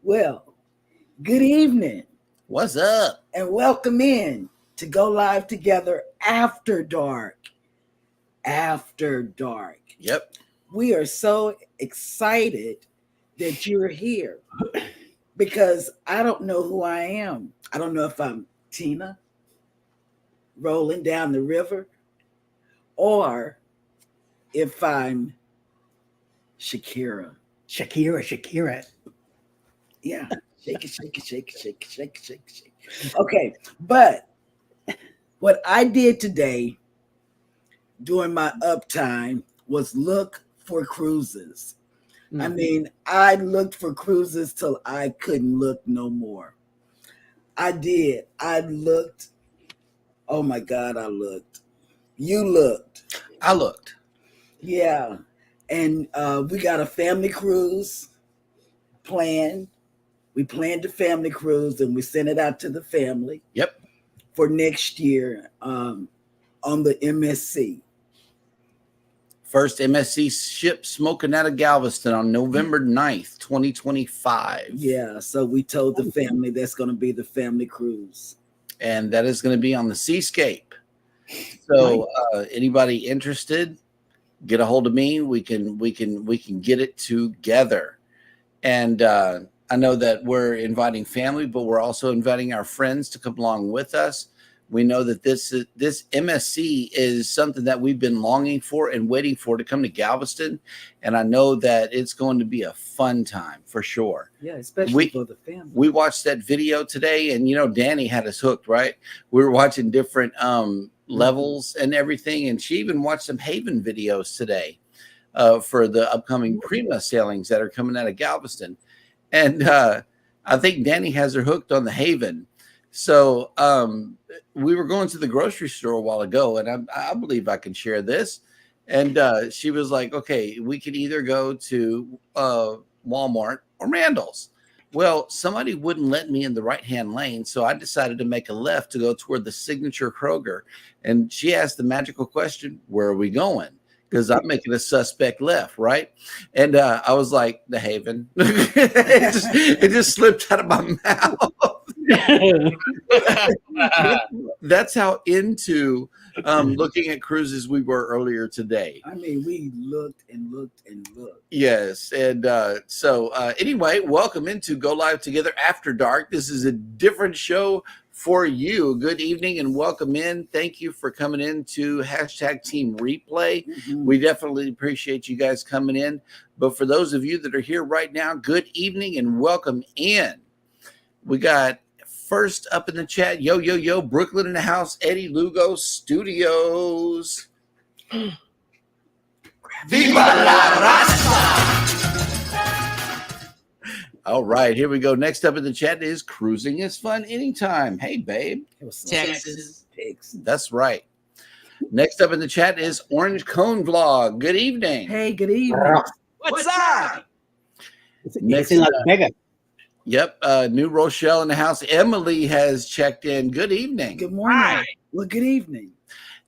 Well, good evening. What's up? And welcome in to Go Live Together After Dark. After Dark. Yep. We are so excited that you're here because I don't know who I am. I don't know if I'm Tina rolling down the river or if I'm Shakira. Shakira. Yeah. Shake it. Okay. But what I did today during my uptime was look for cruises. Mm-hmm. I mean, I looked for cruises till I couldn't look no more. I did. I looked. Oh my God, I looked. You looked. I looked. Yeah. And we got a family cruise planned. We planned a family cruise and we sent it out to the family. Yep. For next year on the MSC. First MSC ship smoking out of Galveston on November 9th, 2025. Yeah, so we told the family that's going to be the family cruise. And that is going to be on the Seascape. So anybody interested, get a hold of me. We can get it together. And I know that we're inviting family, but we're also inviting our friends to come along with us. We know that this MSC is something that we've been longing for and waiting for to come to Galveston. And I know that it's going to be a fun time for sure. Yeah, especially for the family. We watched that video today and, Danny had us hooked, right? We were watching different levels and everything. And she even watched some Haven videos today for the upcoming Prima sailings that are coming out of Galveston. And I think Danny has her hooked on the Haven. So we were going to the grocery store a while ago, and I believe I can share this. And she was like, okay, we could either go to Walmart or Randall's. Well, somebody wouldn't let me in the right-hand lane, so I decided to make a left to go toward the Signature Kroger. And she asked the magical question, where are we going? Because I'm making a suspect left, right? And I was like, the Haven. it just slipped out of my mouth. That's how into looking at cruises we were earlier today. I mean, we looked and looked and looked. Yes. And so anyway, welcome into Go Live Together After Dark. This is a different show for you. Good evening and welcome in. Thank you for coming in to #Team Replay. Mm-hmm. We definitely appreciate you guys coming in. But for those of you that are here right now, good evening and welcome in. We got first up in the chat, yo, Brooklyn in the house, Eddie Lugo Studios. Viva la raza! All right, here we go. Next up in the chat is Cruising is Fun Anytime. Hey, babe. Texas. That's right. Next up in the chat is Orange Cone Vlog. Good evening. Hey, good evening. What's up? Next up, yep, New Rochelle in the house. Emily has checked in. Good evening. Good morning. Hi. Well, good evening.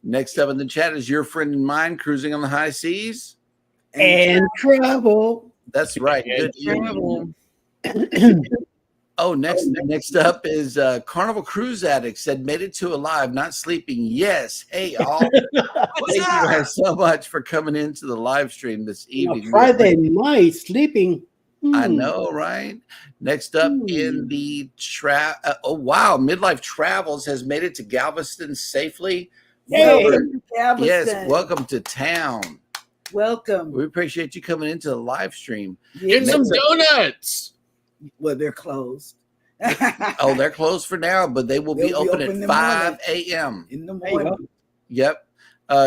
Next up in the chat is your friend and mine, Cruising on the High Seas. And travel. That's right. Good evening. Oh, next up is Carnival Cruise Addict said, made it to alive, not sleeping. Yes. Hey, all. Thank you guys so much for coming into the live stream this evening. Friday night sleeping. I know, right? Next up in the Midlife Travels has made it to Galveston safely. Hey, Galveston. Yes, welcome to town. Welcome. We appreciate you coming into the live stream. Get some donuts. Well, they're closed. Oh, they're closed for now, but they will be open at 5 a.m. in the morning. Yep.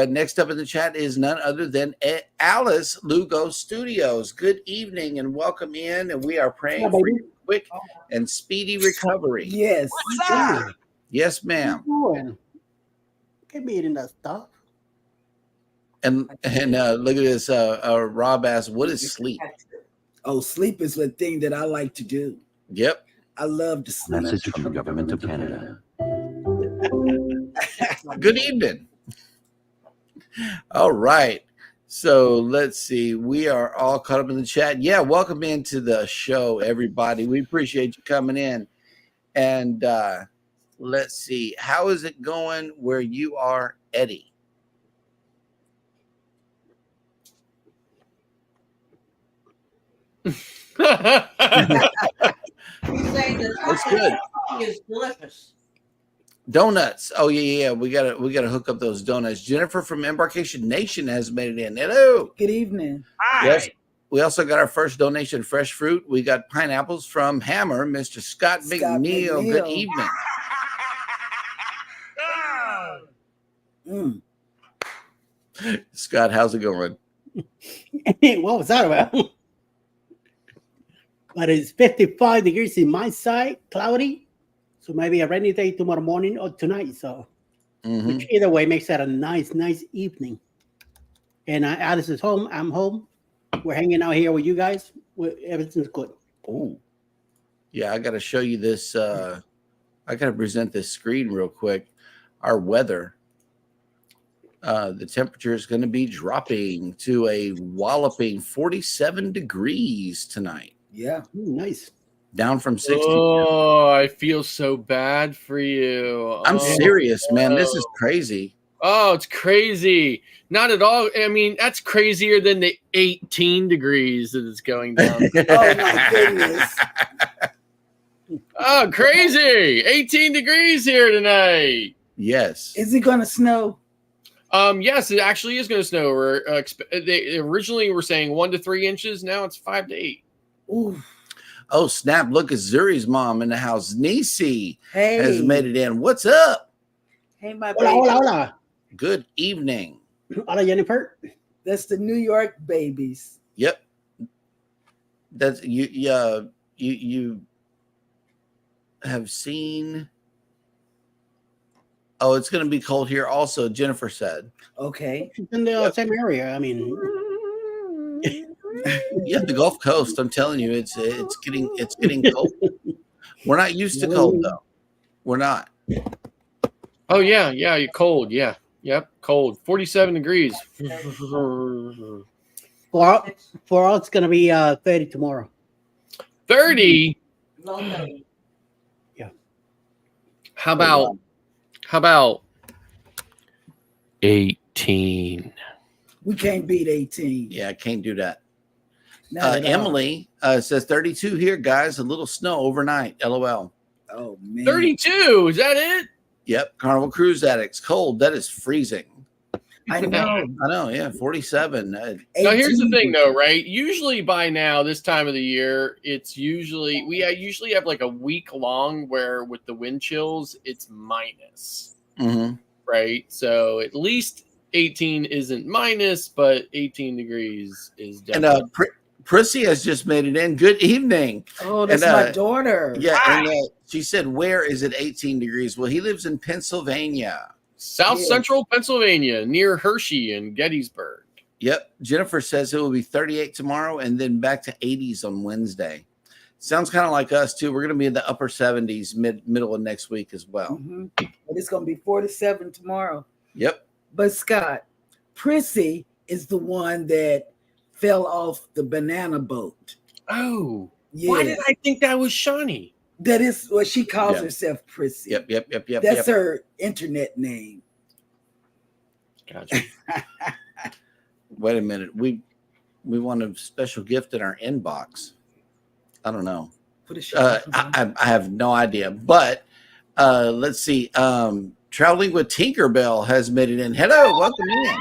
Next up in the chat is none other than Alice Lugo Studios. Good evening and welcome in. And we are praying for you. quick and speedy recovery. Yes. What's up? Yes, What ma'am. you doing? Can't be eating that stuff. And look at this. Rob asked, "What is sleep?" Oh, sleep is the thing that I like to do. Yep. I love to sleep. Message from the government of Canada. Good evening. All right. So let's see. We are all caught up in the chat. Yeah, welcome into the show, everybody. We appreciate you coming in. And let's see. How is it going where you are, Eddie? That's good. Is delicious. Donuts. Oh yeah. We gotta hook up those donuts. Jennifer from Embarkation Nation has made it in. Hello. Good evening. Hi. Yes. We also got our first donation, fresh fruit. We got pineapples from Hammer, Mr. Scott McNeil. Good McNeil. evening. Mm. Scott, how's it going? What was that about? But it's 55 degrees in my side, cloudy. So maybe a rainy day tomorrow morning or tonight. So, Mhm. which either way makes that a nice evening. And Alice is home. I'm home. We're hanging out here with you guys. Everything's good. Oh, yeah. I got to show you this. I got to present this screen real quick. Our weather. The temperature is going to be dropping to a walloping 47 degrees tonight, Yeah. Ooh, nice. down from 60. Oh, I feel so bad for you. I'm Oh, serious, man. This is no. crazy. Oh, it's crazy. Not at all. I mean, that's crazier than the 18 degrees that it's going down. Oh my goodness. Oh, crazy. 18 degrees here tonight. Yes. Is it gonna snow? Yes, it actually is going to snow. They originally were saying 1 to 3 inches. Now it's 5 to 8. Ooh. Oh, snap. Look at Zuri's mom in the house. Nisi Hey. has made it in. What's up? Hey, my Hola, baby. hola, hola. Good evening. Hola, Jennifer. That's the New York babies. Yep. That's you. Yeah. You have seen. Oh, it's going to be cold here also, Jennifer said. Okay. She's in the same area. I mean, Yeah, the Gulf Coast. I'm telling you, it's getting cold. We're not used to cold though. We're not. Oh, yeah. Yeah, you're cold. Yeah. Yep. Cold. 47 degrees. for us, it's gonna be 30 tomorrow. 30. Low 30. How about 18? We can't beat 18. Yeah, I can't do that. Not at all. Emily says 32 here, guys. A little snow overnight. LOL. Oh man. 32. Is that it? Yep. Carnival Cruise Addicts. Cold. That is freezing. I know. I know. Yeah. 47. Now, here's the 18. thing, though, right? Usually by now, this time of the year, it's usually we usually have like a week long where with the wind chills, it's minus, Mhm. right? So at least 18 isn't minus, but 18 degrees is And definitely. Prissy has just made it in. Good evening. Oh, that's and, my daughter. Yeah. And she said, where is it 18 degrees? Well, he lives in Pennsylvania. South Yeah. Central Pennsylvania, near Hershey and Gettysburg. Yep. Jennifer says it will be 38 tomorrow and then back to 80s on Wednesday. Sounds kind of like us, too. We're going to be in the upper 70s middle of next week as well. Mhm. But it's gonna be 47 tomorrow. Yep. But Scott, Prissy is the one that fell off the banana boat. Oh, Yeah. why did I think that was Shawnee? That is what she calls Yeah. herself, Prissy. Yep. That's her internet name. Gotcha. Wait a minute. We want a special gift in our inbox. I don't know. Put a shot on. I have no idea. But let's see. Traveling with Tinkerbell has made it in. Hello, welcome in.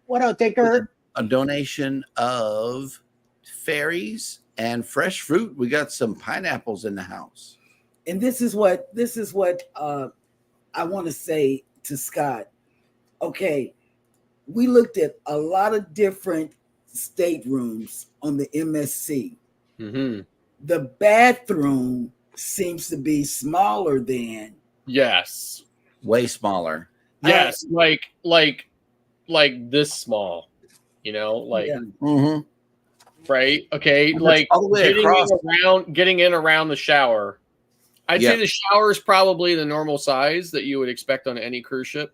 What up, Tinker? A donation of fairies and fresh fruit. We got some pineapples in the house. And this is what I want to say to Scott. Okay, we looked at a lot of different staterooms on the MSC. Mm-hmm. the bathroom seems to be smaller than. Yes. Way smaller. Yes. Like this small. You know, like Yeah. Mm-hmm. right. Okay. That's Like all the way across. getting in around the shower. I'd Yeah. say the shower is probably the normal size that you would expect on any cruise ship,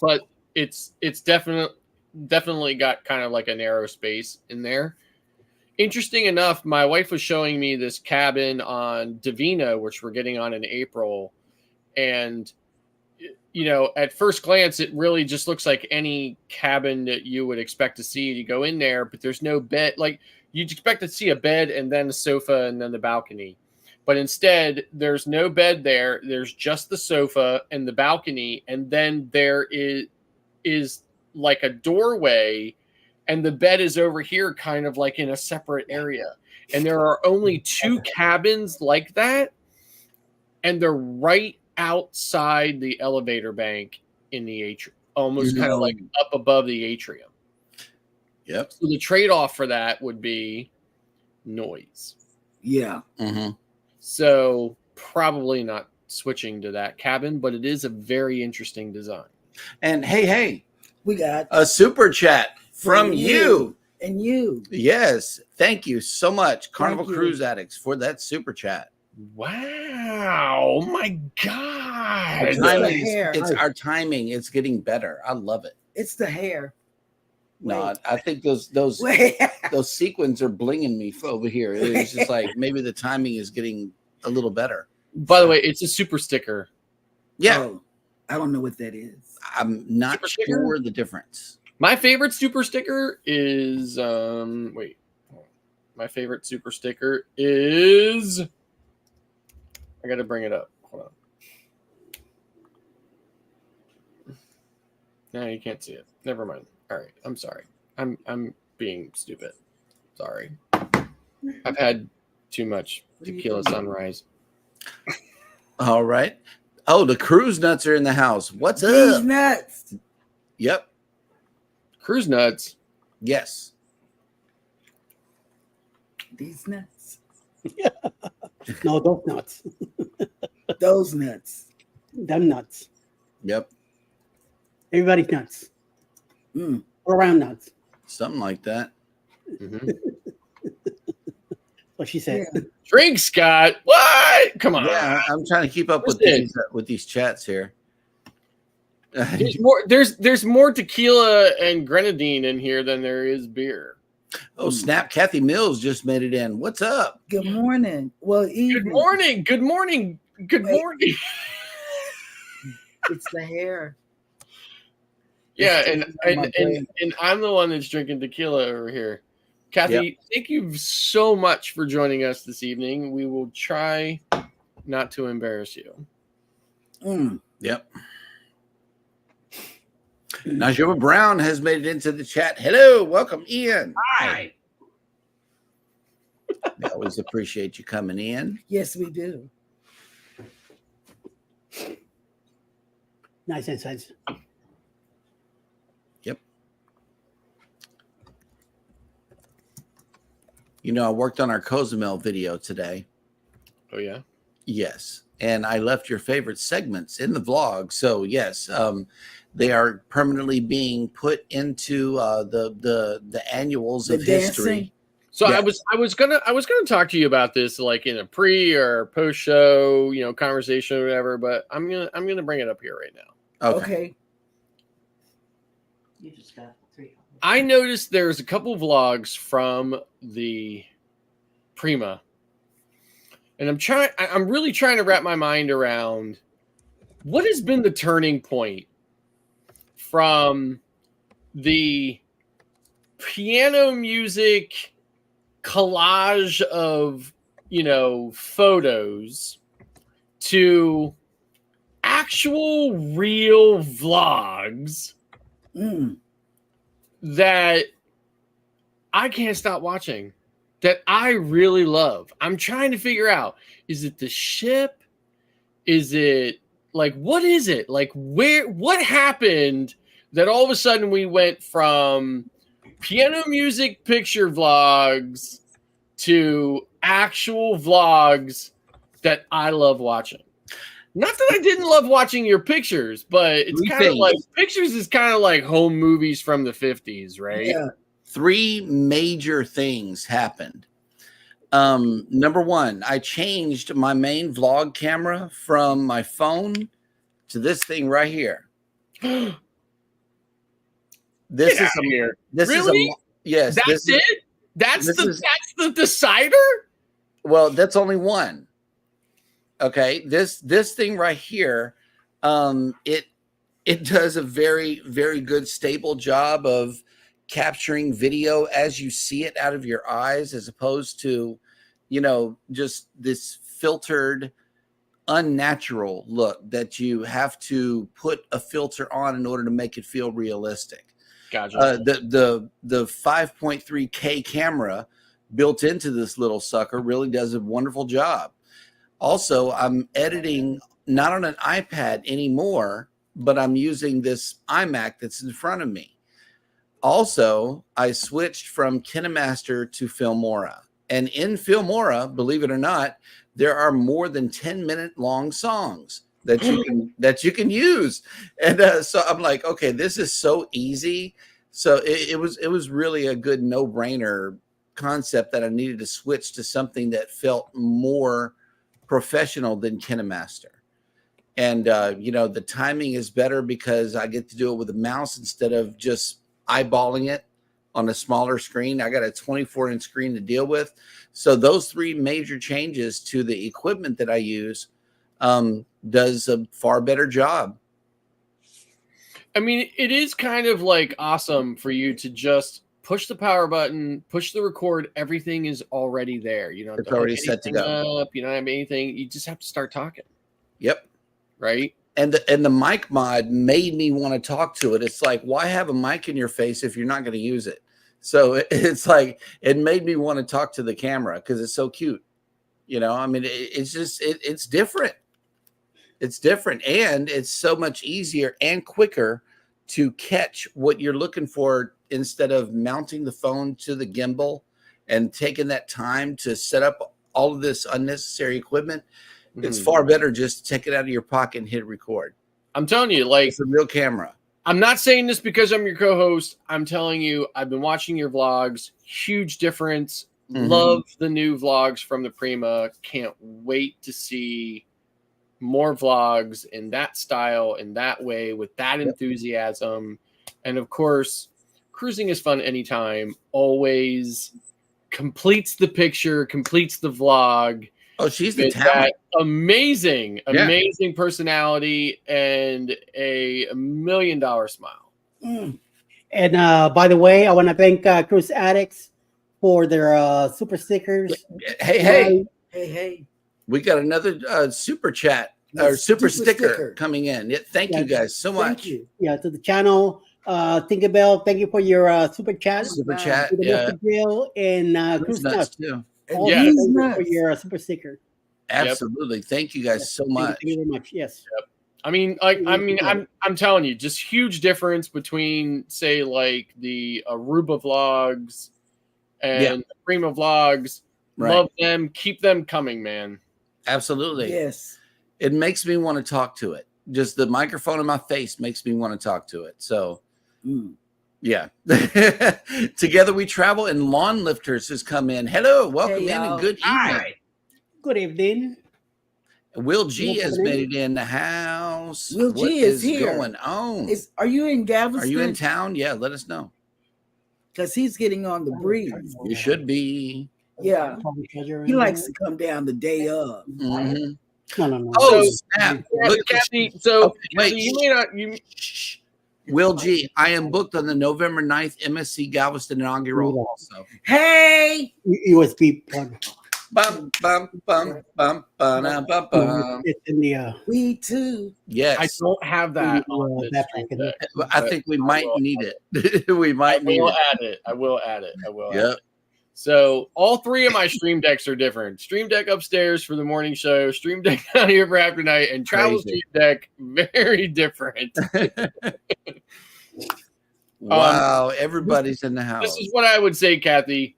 but it's definitely got kind of like a narrow space in there. Interesting enough, my wife was showing me this cabin on Divina, which we're getting on in April, and you know, at first glance, it really just looks like any cabin that you would expect to see. You go in there, but there's no bed. Like you'd expect to see a bed and then a sofa and then the balcony. But instead, there's no bed there. There's just the sofa and the balcony. And then there is like a doorway, and the bed is over here, kind of like in a separate area. And there are only 2 cabins like that. And they're right outside the elevator bank in the atrium, almost kind of like up above the atrium. Yep. So the trade-off for that would be noise. Yeah. Mm-hmm. So probably not switching to that cabin, but it is a very interesting design. And hey, We got a super chat from you. and you. Yes. Thank you so much, Carnival you. Cruise Addicts, for that super chat. Wow. Oh my God. It's Timing the hair. it's our timing. It's getting better. I love it. It's the hair. No, Wait. I think those Wait. those sequins are blinging me over here. It's just like maybe the timing is getting a little better. By the way, it's a super sticker. Yeah, Oh, I don't know what that is. I'm not Super sticker? sure the difference. My favorite super sticker is my favorite super sticker is I gotta bring it up. Hold on. No, you can't see it. Never mind. All right. I'm sorry. I'm being stupid. Sorry. I've had too much tequila sunrise. All right. Oh, the cruise nuts are in the house. What's These up? nuts. Yep. Cruise nuts. Yes. These nuts. No, those nuts. Those nuts. Them nuts. Yep. Everybody's nuts. Mm. All around nuts. Something like that. Mhm. What she said. Yeah. Drink, Scott. What? Come on. Yeah, I'm trying to keep up Listen. with these chats here. There's more tequila and grenadine in here than there is beer. Oh, snap. Kathy Mills just made it in. What's up? Good morning. Well, evening. Good morning. Good morning. Good Wait. morning. It's the hair. Yeah, It's and on my and, brain. and I'm the one that's drinking tequila over here. Kathy, Yep. thank you so much for joining us this evening. We will try not to embarrass you. Mm. Yep. Najoma Brown has made it into the chat. Hello, welcome, Ian. Hi. I always appreciate you coming in. Yes, we do. Nice insights. You know, I worked on our Cozumel video today. Oh yeah. Yes. And I left your favorite segments in the vlog. So yes, they are permanently being put into the annuals The of history. dancing? So Yeah. I was gonna talk to you about this like in a pre or post show, conversation or whatever, but I'm gonna bring it up here right now. Okay. Okay. You just got 3. I noticed there's a couple vlogs from the Prima, and I'm really trying to wrap my mind around what has been the turning point from the piano music collage of photos to actual real vlogs Mm. that I can't stop watching, that I really love. I'm trying to figure out, is it the ship? Is it like, what is it? Like, what happened that all of a sudden we went from piano music picture vlogs to actual vlogs that I love watching. Not that I didn't love watching your pictures, but it's Three kind of things. like pictures is kind of like home movies from the 50s, right? Yeah. 3 major things happened. Number one, I changed my main vlog camera from my phone to this thing right here. This Get is outta here. This Really? is yes. That's this it? is, That's this the is- that's the decider? well, that's only one. Okay, this thing right here, it does a very, very good stable job of capturing video as you see it out of your eyes, as opposed to, just this filtered, unnatural look that you have to put a filter on in order to make it feel realistic. Gotcha. The 5.3K camera built into this little sucker really does a wonderful job. Also, I'm editing not on an iPad anymore, but I'm using this iMac that's in front of me. Also, I switched from KineMaster to Filmora. And in Filmora, believe it or not, there are more than 10-minute long songs that you can use. And so I'm like, okay, this is so easy. So it was really a good no-brainer concept that I needed to switch to something that felt more professional than KineMaster. And the timing is better because I get to do it with a mouse instead of just eyeballing it on a smaller screen. I got a 24-inch screen to deal with. So those 3 major changes to the equipment that I use does a far better job. I mean, it is kind of like awesome for you to just push the power button, push the record. Everything is already there. You know, It's already set to go. Up, you don't have anything. You just have to start talking. Yep. Right. And the mic mod made me want to talk to it. It's like, why have a mic in your face if you're not going to use it? So it's like, it made me want to talk to the camera because it's so cute. I mean, it's just, it's different. It's different. And it's so much easier and quicker to catch what you're looking for instead of mounting the phone to the gimbal and taking that time to set up all of this unnecessary equipment. It's far better just to take it out of your pocket and hit record. I'm telling you, like, It's a real camera. I'm not saying this because I'm your co-host. I'm telling you, I've been watching your vlogs. Huge difference. Love the new vlogs from the Prima. Can't wait to see more vlogs in that style, in that way, with that enthusiasm. And of course, cruising is fun anytime. Always completes the picture, completes the vlog. Oh, she's the With talent. that amazing personality and a $1 million smile. Mm. And by the way, I want to thank Cruise Addicts for their super stickers. Hey, Hey. we got another super chat or Yes, super super sticker sticker. coming in. Yeah, thank you Yeah, guys so much. Thank you. Yeah, to the channel. Tinkerbell, thank you for your super chat. Super Wow. chat. To the Yeah, Mr. Grill and Cruise Cruise nuts Nuts. too. And Yeah. these Thank you nuts. for your super sticker. Absolutely. Thank you guys so much. Thank you very much. Yes. I mean, I'm telling you, just huge difference between, say, like the Aruba vlogs and the Prima vlogs. Right. Love them. Keep them coming, man. Absolutely. Yes. It makes me want to talk to it. Just the microphone in my face makes me want to talk to it. So, yeah. Together we travel, and Lawn Lifters has come in. Hello, welcome Hey, in, y'all. and good evening. Good evening. Will G Welcome has in. made it in the house. Will What G is here. going on? Are you in Are Galveston? you in town? Yeah, let us know. Because he's getting on the breeze. You should be. Yeah. Probably treasure He in likes there. to come down the day of. Mhm. No. Oh, So- snap. Yeah, Look at Kathy, so Okay, wait. you may not. You Shh. Will G, I am booked on the November 9th MSC Galveston inaugural also. Hey. USB plug. Bum, bum, bum, bum, ba-da, ba, bum. It's in the We too. I Yes, don't have that on this backpack. Stream Deck. I think we might need it. We I might need will it. add it. I will add it. Yep. So all 3 of my Stream Decks are different. Stream Deck upstairs for the morning show, Stream Deck down here for after night, and Travel Crazy. Stream Deck very different. Wow, everybody's in the house. This is what I would say, Kathy.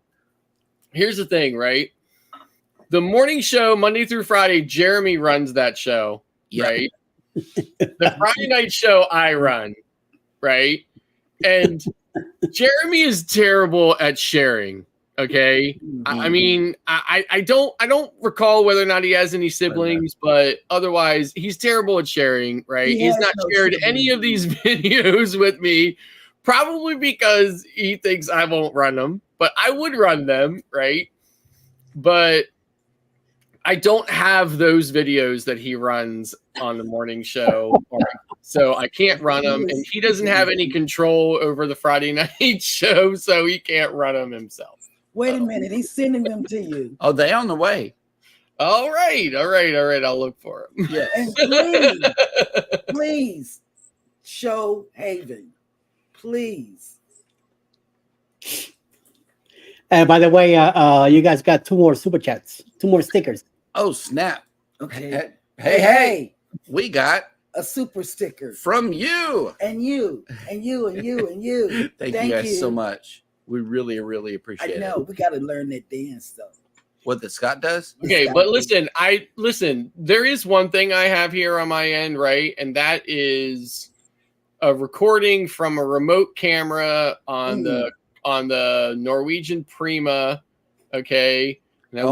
here's the thing, right? The morning show, Monday through Friday, Jeremy runs that show, Yep. right? The Friday night show I run, right? And Jeremy is terrible at sharing. Okay. I mean, I don't recall whether or not he has any siblings, but otherwise he's terrible at sharing, right? He He's has not no shared siblings. any of these videos with me, probably because he thinks I won't run them, but I would run them, right? But I don't have those videos that he runs on the morning show, so I can't run them, and he doesn't have any control over the Friday night show, so he can't run them himself. Wait a minute, he's sending them to you. Oh, they on the way. All right. I'll look for him. Yeah. And please, please show Haven. Please. And by the way, you guys got 2 more super chats, 2 more stickers. Oh, snap. Okay. Hey, we got A super sticker. from you. And you, and you, and you, and you. Thank you guys so much. We really, really I appreciate know. it. We got to learn that dance though. What that Scott does? Okay, but listen, there is one thing I have here on my end, right? And that is a recording from a remote camera on the Norwegian Prima. Okay. And I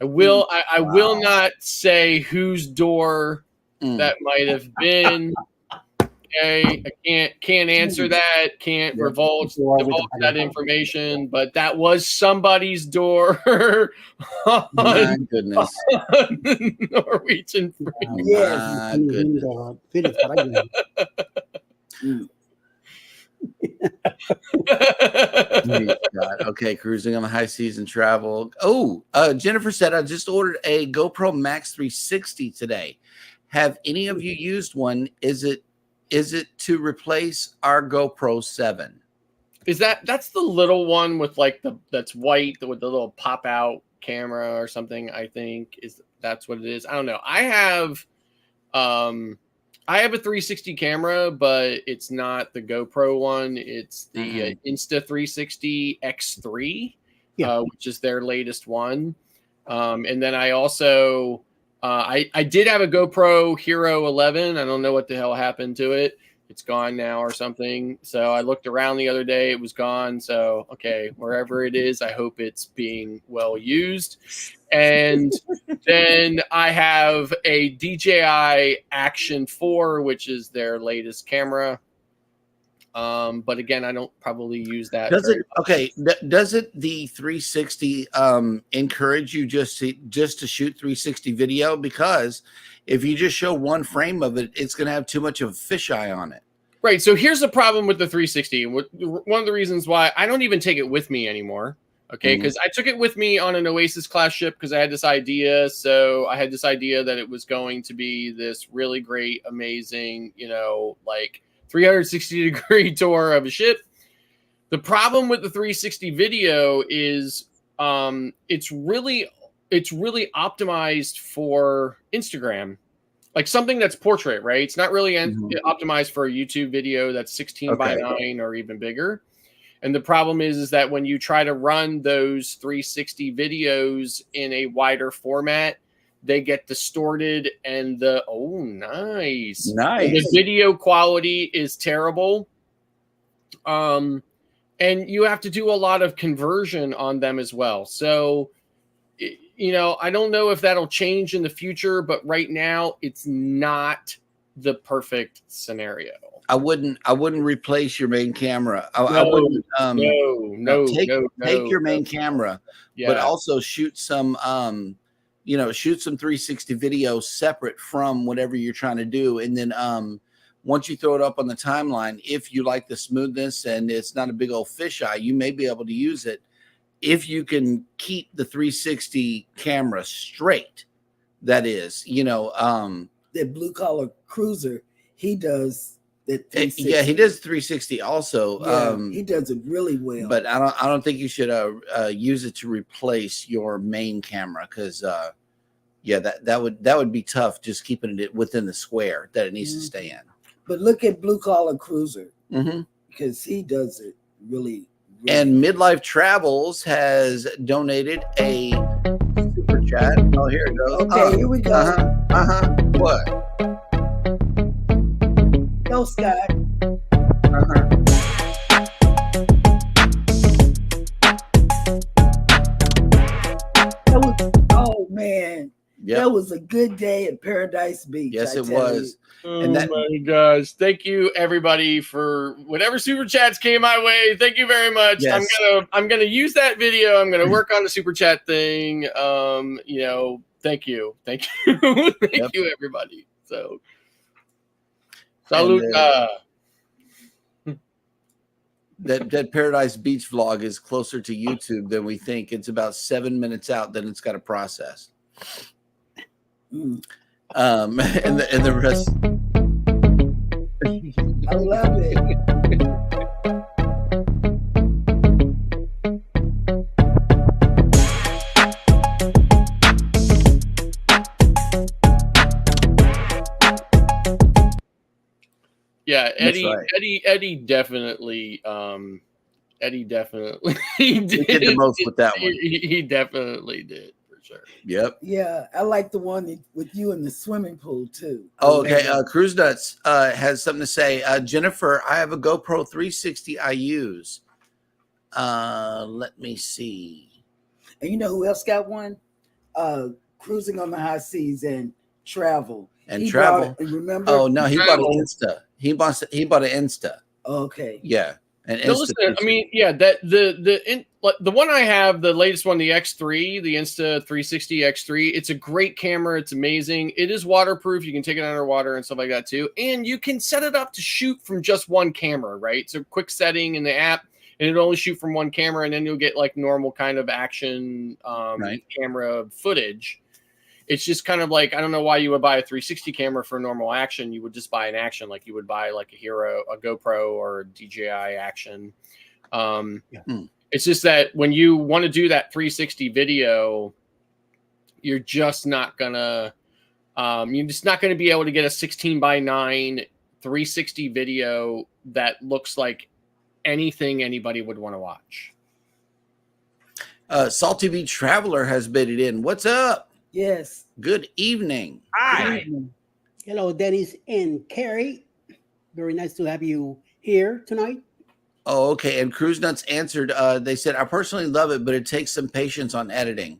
will not say whose door that might have been. Okay, I can't answer that. Can't divulge that information, but that was somebody's door on My goodness. the Norwegian Prima. Yes. My goodness. God. Okay, cruising on the high seas and travel. Oh, Jennifer said I just ordered a GoPro Max 360 today. Have any of you used one? Is it to replace our GoPro 7? That's the little one with like that's white with the little pop out camera or something? I think that's what it is. I don't know. I have a 360 camera, but it's not the GoPro one. It's the Insta360 X3, which is their latest one. And then I also I did have a GoPro Hero 11. I don't know what the hell happened to it. It's gone now or something. So I looked around the other day. It was gone. So, okay, wherever it is, I hope it's being well used. And then I have a DJI Action 4, which is their latest camera. But again, I don't probably use that. Does it the 360 encourage you just to shoot 360 video? Because if you just show one frame of it, it's going to have too much of a fisheye on it. Right. So here's the problem with the 360. One of the reasons why I don't even take it with me anymore. Okay, because I took it with me on an Oasis class ship because I had this idea. So I had this idea that it was going to be this really great, amazing, like 360-degree tour of a ship. The problem with the 360 video is it's really optimized for Instagram, like something that's portrait, right? It's not really optimized for a YouTube video that's 16 by 9 or even bigger. And the problem is that when you try to run those 360 videos in a wider format, they get distorted and nice. The video quality is terrible. And you have to do a lot of conversion on them as well. So, I don't know if that'll change in the future, but right now it's not the perfect scenario. I wouldn't replace your main camera. I wouldn't take your main camera, but also shoot some 360 videos separate from whatever you're trying to do. And then once you throw it up on the timeline, if you like the smoothness and it's not a big old fisheye, you may be able to use it. If you can keep the 360 camera straight, that is, that Blue Collar Cruiser, he does that 360. Yeah, he does 360 also. Yeah, he does it really well. But I don't think you should use it to replace your main camera because that would be tough just keeping it within the square that it needs to stay in. But look at Blue Collar Cruiser because he does it really, And Midlife Travels has donated a super chat. Oh, here it goes. Okay, here we go. What? Go, Scott. Oh man, Yep. that was a good day at Paradise Beach. Yes, I it tell was. Oh And that- my gosh. Thank you everybody for whatever super chats came my way. Thank you very much. Yes. I'm gonna use that video. I'm gonna work on the super chat thing. Thank you. Thank you. Thank Yep. you everybody. So And, salud. That Paradise Beach vlog is closer to YouTube than we think. It's about 7 minutes out, then it's got to process. Mm, And the rest. I love it. Yeah, Eddie, right. Eddie definitely Eddie definitely We did the most with that one. He definitely did for sure. Yep. Yeah, I like the one with you in the swimming pool too. Oh, okay. Cruise Nuts has something to say. Jennifer, I have a GoPro 360 I use. Let me see. And you know who else got one? Cruising on the high seas and travel. And He travel. brought it, remember? Oh no, he bought an Travel. Insta. He bought an Insta. Okay. Yeah. An No, Insta. listen, I mean, yeah, that the one I have, the latest one, the X3, the Insta 360 X3, it's a great camera. It's amazing. It is waterproof. You can take it underwater and stuff like that too. And you can set it up to shoot from just one camera, right? It's a quick setting in the app, and it'll only shoot from one camera, and then you'll get like normal kind of action Right. camera footage. It's just kind of like, I don't know why you would buy a 360 camera for normal action. You would just buy an action, like you would buy like a GoPro or a DJI action. It's just that when you want to do that 360 video, you're just not gonna be able to get a 16:9 360 video that looks like anything anybody would want to watch. Salty Beach Traveler has bid it in. What's up? Yes. Good evening. Hi. Hello, Dennis and Carrie. Very nice to have you here tonight. Oh, okay. And Cruise Nuts answered. They said, I personally love it, but it takes some patience on editing.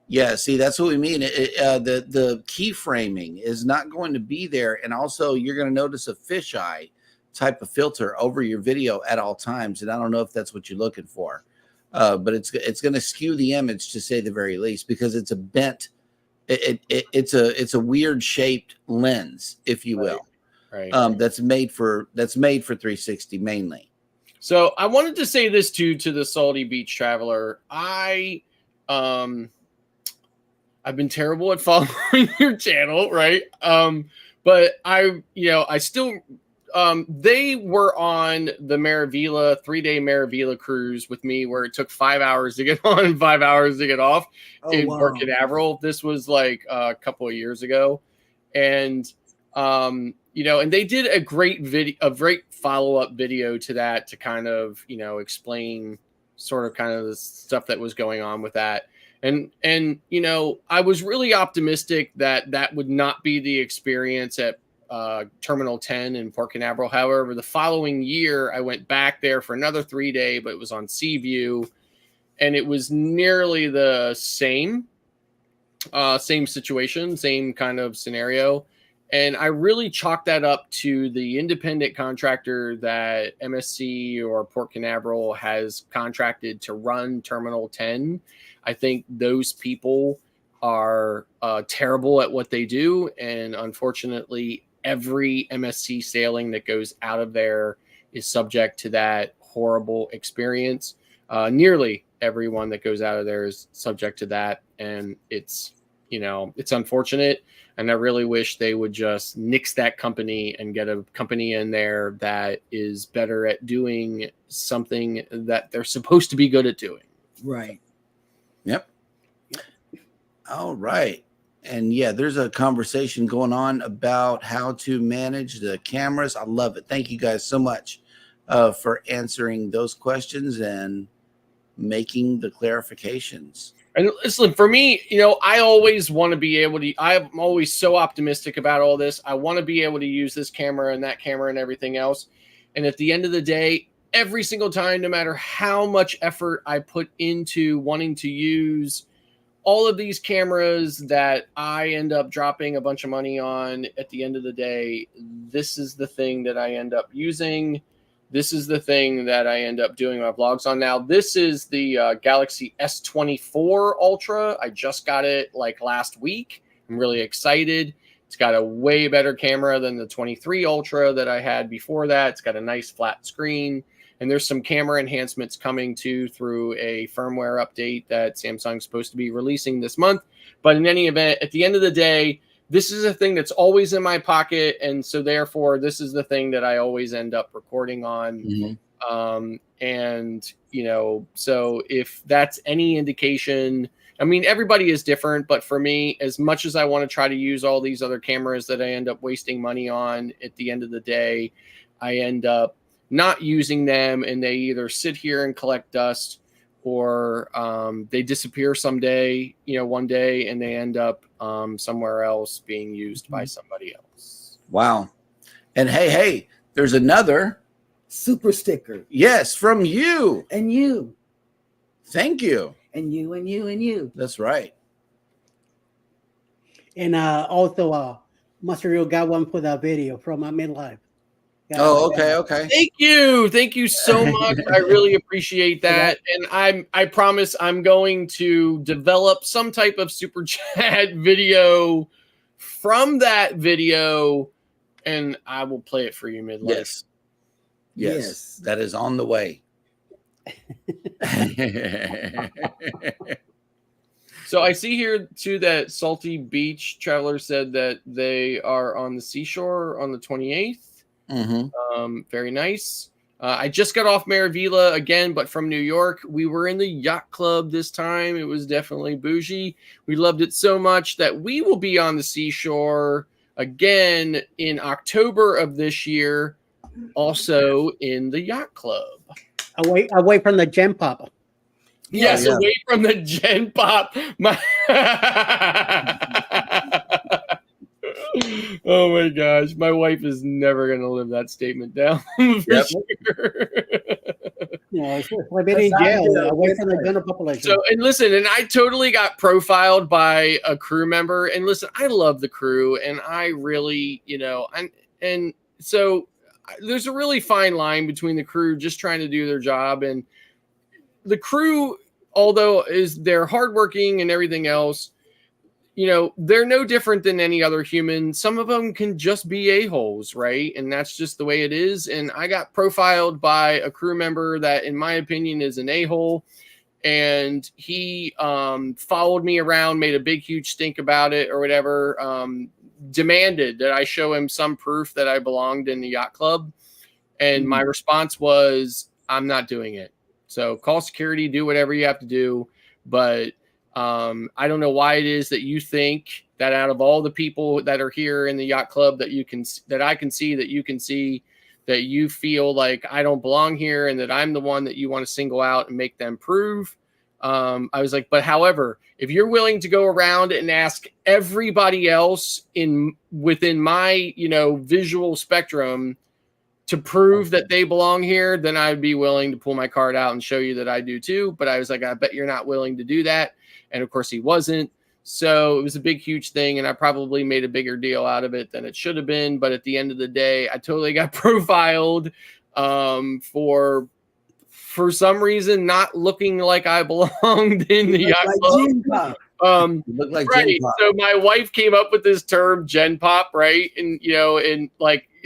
Yeah, see, that's what we mean. The keyframing is not going to be there. And also, you're going to notice a fisheye type of filter over your video at all times. And I don't know if that's what you're looking for. But it's going to skew the image, to say the very least, because it's a bent. It's a weird shaped lens, if you will. Right. That's made for 360 mainly. So I wanted to say this to the Salty Beach Traveler. I've been terrible at following your channel, right? But I still they were on the Maravilla 3-day Maravilla cruise with me, where it took 5 hours to get on and 5 hours to get off in Port Canaveral. This was like a couple of years ago, and and they did a great follow-up video to that to kind of explain sort of kind of the stuff that was going on with that. And I was really optimistic that would not be the experience at Terminal 10 in Port Canaveral. However, the following year, I went back there for another 3-day, but it was on Seaview, and it was nearly the same situation, same kind of scenario. And I really chalked that up to the independent contractor that MSC or Port Canaveral has contracted to run Terminal 10. I think those people are terrible at what they do. And unfortunately, every MSC sailing that goes out of there is subject to that horrible experience. Nearly everyone that goes out of there is subject to that. And it's unfortunate. And I really wish they would just nix that company and get a company in there that is better at doing something that they're supposed to be good at doing. Right. Yep. All right. And yeah, there's a conversation going on about how to manage the cameras. I love it. Thank you guys so much for answering those questions and making the clarifications. And listen, for me, I always want to be able to, I'm always so optimistic about all this. I want to be able to use this camera and that camera and everything else. And at the end of the day, every single time, no matter how much effort I put into wanting to use all of these cameras that I end up dropping a bunch of money on, at the end of the day, this is the thing that I end up using. This is the thing that I end up doing my vlogs on. Now, this is the Galaxy S24 Ultra. I just got it like last week. I'm really excited. It's got a way better camera than the 23 Ultra that I had before that. It's got a nice flat screen. And there's some camera enhancements coming through a firmware update that Samsung's supposed to be releasing this month. But in any event, at the end of the day, this is a thing that's always in my pocket. And so therefore, this is the thing that I always end up recording on. So if that's any indication, I mean, everybody is different, but for me, as much as I want to try to use all these other cameras that I end up wasting money on, at the end of the day, I end up not using them, and they either sit here and collect dust, or they disappear someday, one day, and they end up somewhere else being used by somebody else. Wow. And hey, there's another super sticker. Yes, from you. And you. Thank you. And you, and you, and you. That's right. And also, Master Real got one for that video from Midlife. Okay. Thank you so much. I really appreciate that. And I promise I'm going to develop some type of super chat video from that video, and I will play it for you midlife. Yes. That is on the way. So I see here too that Salty Beach Traveler said that they are on the seashore on the 28th. Very nice. I just got off Maravilla again, but from New York. We were in the yacht club this time. It was definitely bougie. We loved it so much that we will be on the seashore again in October of this year, also in the yacht club. Away from the Gen Pop. Yes, yeah. Away from the Gen Pop. Oh my gosh, my wife is never going to live that statement down. For sure. It's like being in jail, away from the general population. So, and listen, and I totally got profiled by a crew member. And listen, I love the crew, and I really, and so there's a really fine line between the crew just trying to do their job, and the crew, although they're hardworking and everything else, they're no different than any other human. Some of them can just be a-holes, right? And that's just the way it is. And I got profiled by a crew member that, in my opinion, is an a-hole. And he followed me around, made a big, huge stink about it or whatever, demanded that I show him some proof that I belonged in the yacht club. And my response was, I'm not doing it. So call security, do whatever you have to do. But I don't know why it is that you think that out of all the people that are here in the yacht club that I can see, that you can see, that you feel like I don't belong here and that I'm the one that you want to single out and make them prove. I was like, but however, if you're willing to go around and ask everybody else within my, visual spectrum to prove that they belong here, then I'd be willing to pull my card out and show you that I do too. But I was like, I bet you're not willing to do that. And of course he wasn't. So it was a big, huge thing. And I probably made a bigger deal out of it than it should have been. But at the end of the day, I totally got profiled for some reason not looking like I belonged in the yacht club. Look like right. Gen Pop. So my wife came up with this term Gen Pop, right? And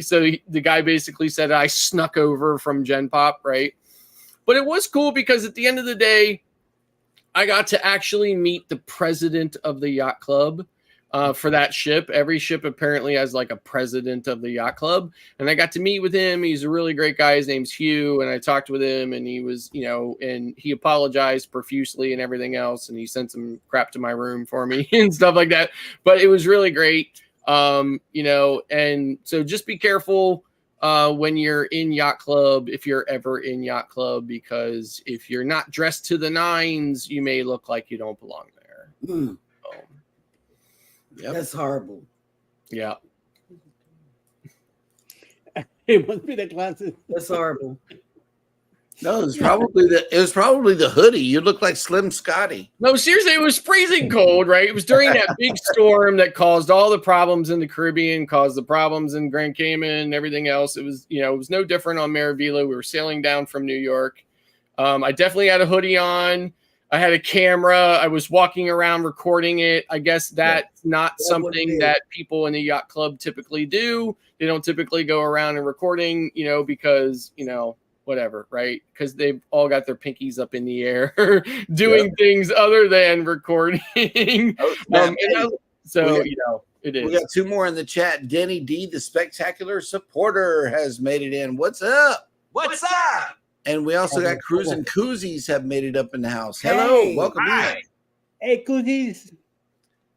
so the guy basically said I snuck over from Gen Pop, right? But it was cool because at the end of the day, I got to actually meet the president of the yacht club for that ship. Every ship apparently has like a president of the yacht club. And I got to meet with him. He's a really great guy. His name's Hugh. And I talked with him, and he was, and he apologized profusely and everything else. And he sent some crap to my room for me and stuff like that. But it was really great. And so just be careful when you're in yacht club, if you're ever in yacht club, because if you're not dressed to the nines, you may look like you don't belong there. Mm, Yep. that's horrible. Yeah. It must be the glasses. That's horrible. No, it was probably the hoodie. You look like Slim Scotty. No, seriously, it was freezing cold, right? It was during that big storm that caused all the problems in the Caribbean, caused the problems in Grand Cayman and everything else. It was, it was no different on Maravilla. We were sailing down from New York. I definitely had a hoodie on. I had a camera. I was walking around recording it. I guess that's not something that people in the yacht club typically do. They don't typically go around and recording, because, whatever, right? Because they've all got their pinkies up in the air doing things other than recording. So it is. We got two more in the chat. Denny D, the spectacular supporter, has made it in. What's up? What's up? And we also got Cruz and Koozies have made it up in the house. Hello, Hey. welcome in. Hey, cookies.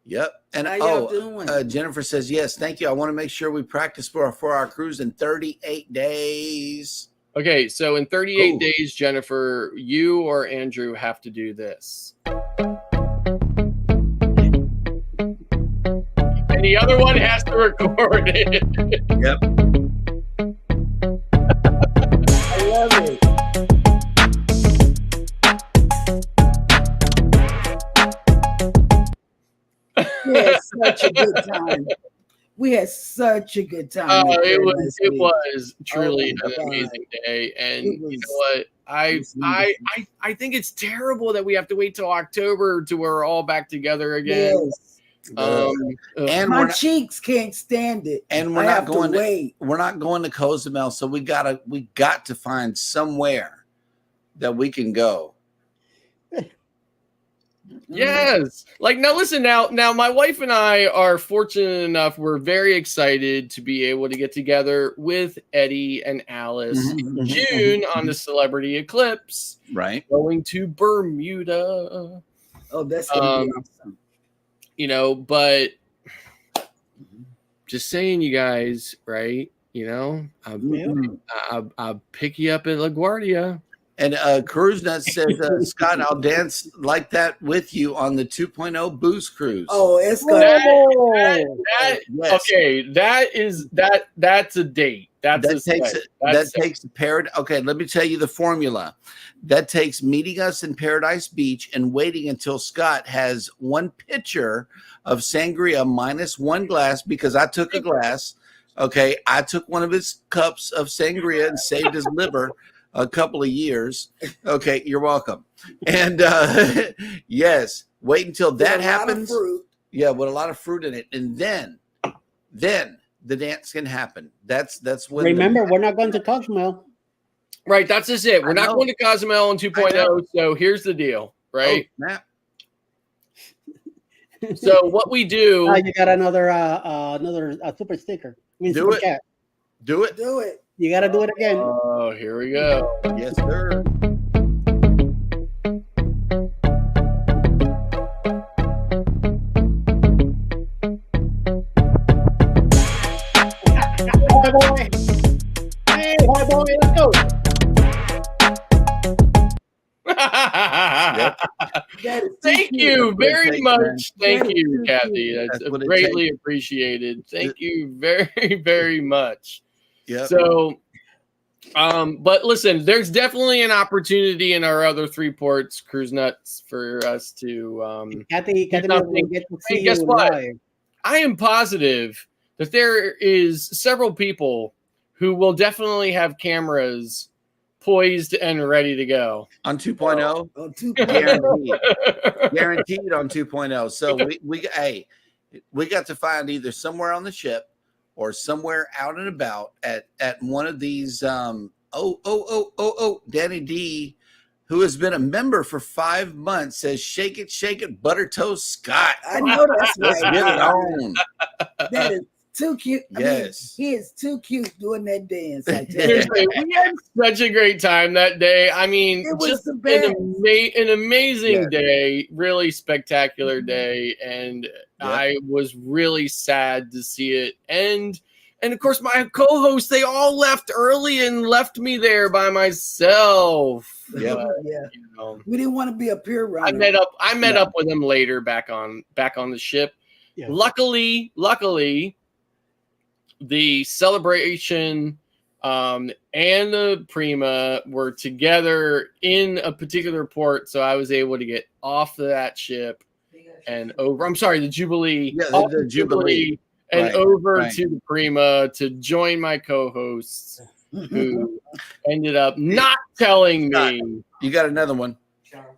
Yep. And How y'all doing? Jennifer says, yes, thank you. I want to make sure we practice for our cruise in 38 days. Okay, so in 38 Ooh. days, Jennifer, you or Andrew have to do this. And the other one has to record it. Yep. I love it. We had such a good time. We had such a good time. It was truly Oh my an God. amazing day. And It was- you know what? I think it's terrible that we have to wait till October to we're all back together again. Yes. And My we're not, cheeks can't stand it. and we're I not have going to to, wait. we're not going to Cozumel, so we got to find somewhere that we can go. Yes. Like now listen now my wife and I are fortunate enough, we're very excited to be able to get together with Eddie and Alice Mhm, in mhm, June mhm, on the Celebrity Eclipse, Right. going to Bermuda. Oh, that's gonna be awesome. But just saying, you guys, right? I'll pick you up at LaGuardia. And Cruise Nut says, Scott, I'll dance like that with you on the 2.0 Boost Cruise. Oh, it's gonna. That yes. okay, that's a date. That takes a paradise. Okay, let me tell you the formula. That takes meeting us in Paradise Beach and waiting until Scott has one pitcher of sangria minus one glass, because I took a glass. Okay, I took one of his cups of sangria and saved his liver a couple of years. Okay, you're welcome. And yes, wait until that happens. Yeah, with a lot of fruit in it, and then the dance can happen. That's when. Remember, we're not going to Cozumel. Right, that's just it. We're I not know. going to Cozumel in 2.0. So here's the deal, right? Oh, snap. So what we do, You got another super sticker. Do super it. cat. Do it. Do it. You got to do it again. oh, here we go. Yes, sir. Hi, boy. Hey, hi, boy. Let's go. That is Thank too you cute. very Thank you, much. man. Thank That is you, too Kathy. cute. That's That's what it greatly appreciated. Thank you very, very much. Yep. So, but listen, there's definitely an opportunity in our other three ports, Cruise Nuts, for us to. Kathy, something. will get to see Hey, guess you what? live. I am positive that there is several people who will definitely have cameras poised and ready to go. On 2.0, Oh, 2 guaranteed on 2.0. So we got to find either somewhere on the ship or somewhere out and about at one of these. Danny D, who has been a member for 5 months, says, "Shake it, butter toast, Scott." I know that's Let's right. get it on. That is too cute. Yes. I mean, he is too cute doing that dance. I tell you. Seriously, we had such a great time that day. I mean, It was just the best. an amazing Yeah. day, really spectacular day, and Yeah. I was really sad to see it end And of course, my co-hosts, they all left early and left me there by myself. Yep. But, Yeah. you know, We didn't want to be a peer runner. I met up with them later back on the ship. Yeah. Luckily, the celebration and the Prima were together in a particular port, so I was able to get off of that ship and over. I'm sorry, the Jubilee. Yeah, off the Jubilee. and Right, over right. to the Prima to join my co-hosts, who ended up not telling me. You got another one.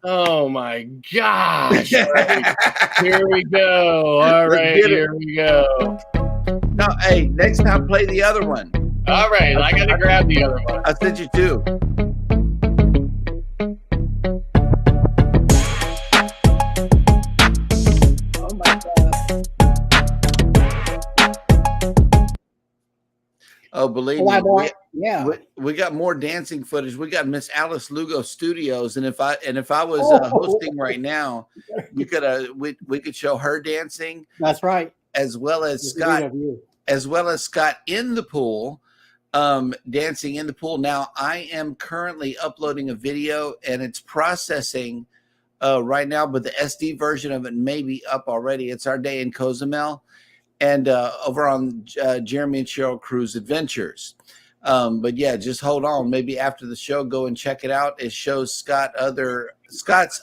Oh my gosh! Here we go. All Let's right, get it. here we go. No, hey, next time play the other one. All right, I gotta grab the other one. I sent you two. Oh my God. Oh, believe Why, me, boy? Yeah. we got more dancing footage. We got Miss Alice Lugo Studios, and if I was Oh. hosting right now, we could show her dancing That's right. as well as It's Scott. great of you. As well as Scott in the pool, dancing in the pool. Now, I am currently uploading a video and it's processing right now, but the SD version of it may be up already. It's Our Day in Cozumel and over on Jeremy and Cheryl Cruz Adventures. But yeah, just hold on. Maybe after the show, go and check it out. It shows Scott's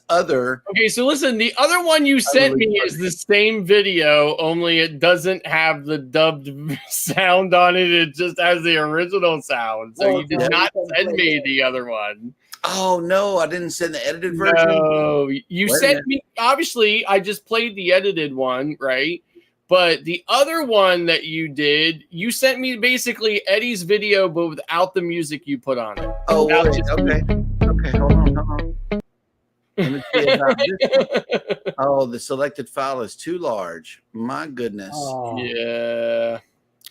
other. Okay, so listen, the other one you sent me is the same video, only it doesn't have the dubbed sound on it. It just has the original sound. So you did Okay. not send me the other one. Oh no, I didn't send the edited version. No, you Wait a sent minute. me. Obviously, I just played the edited one, right? But the other one that you did, you sent me basically Eddie's video, but without the music you put on it. Oh, Without wait, just- okay, hold on. Let me see about this. Oh, the selected file is too large. My goodness. Oh. Yeah.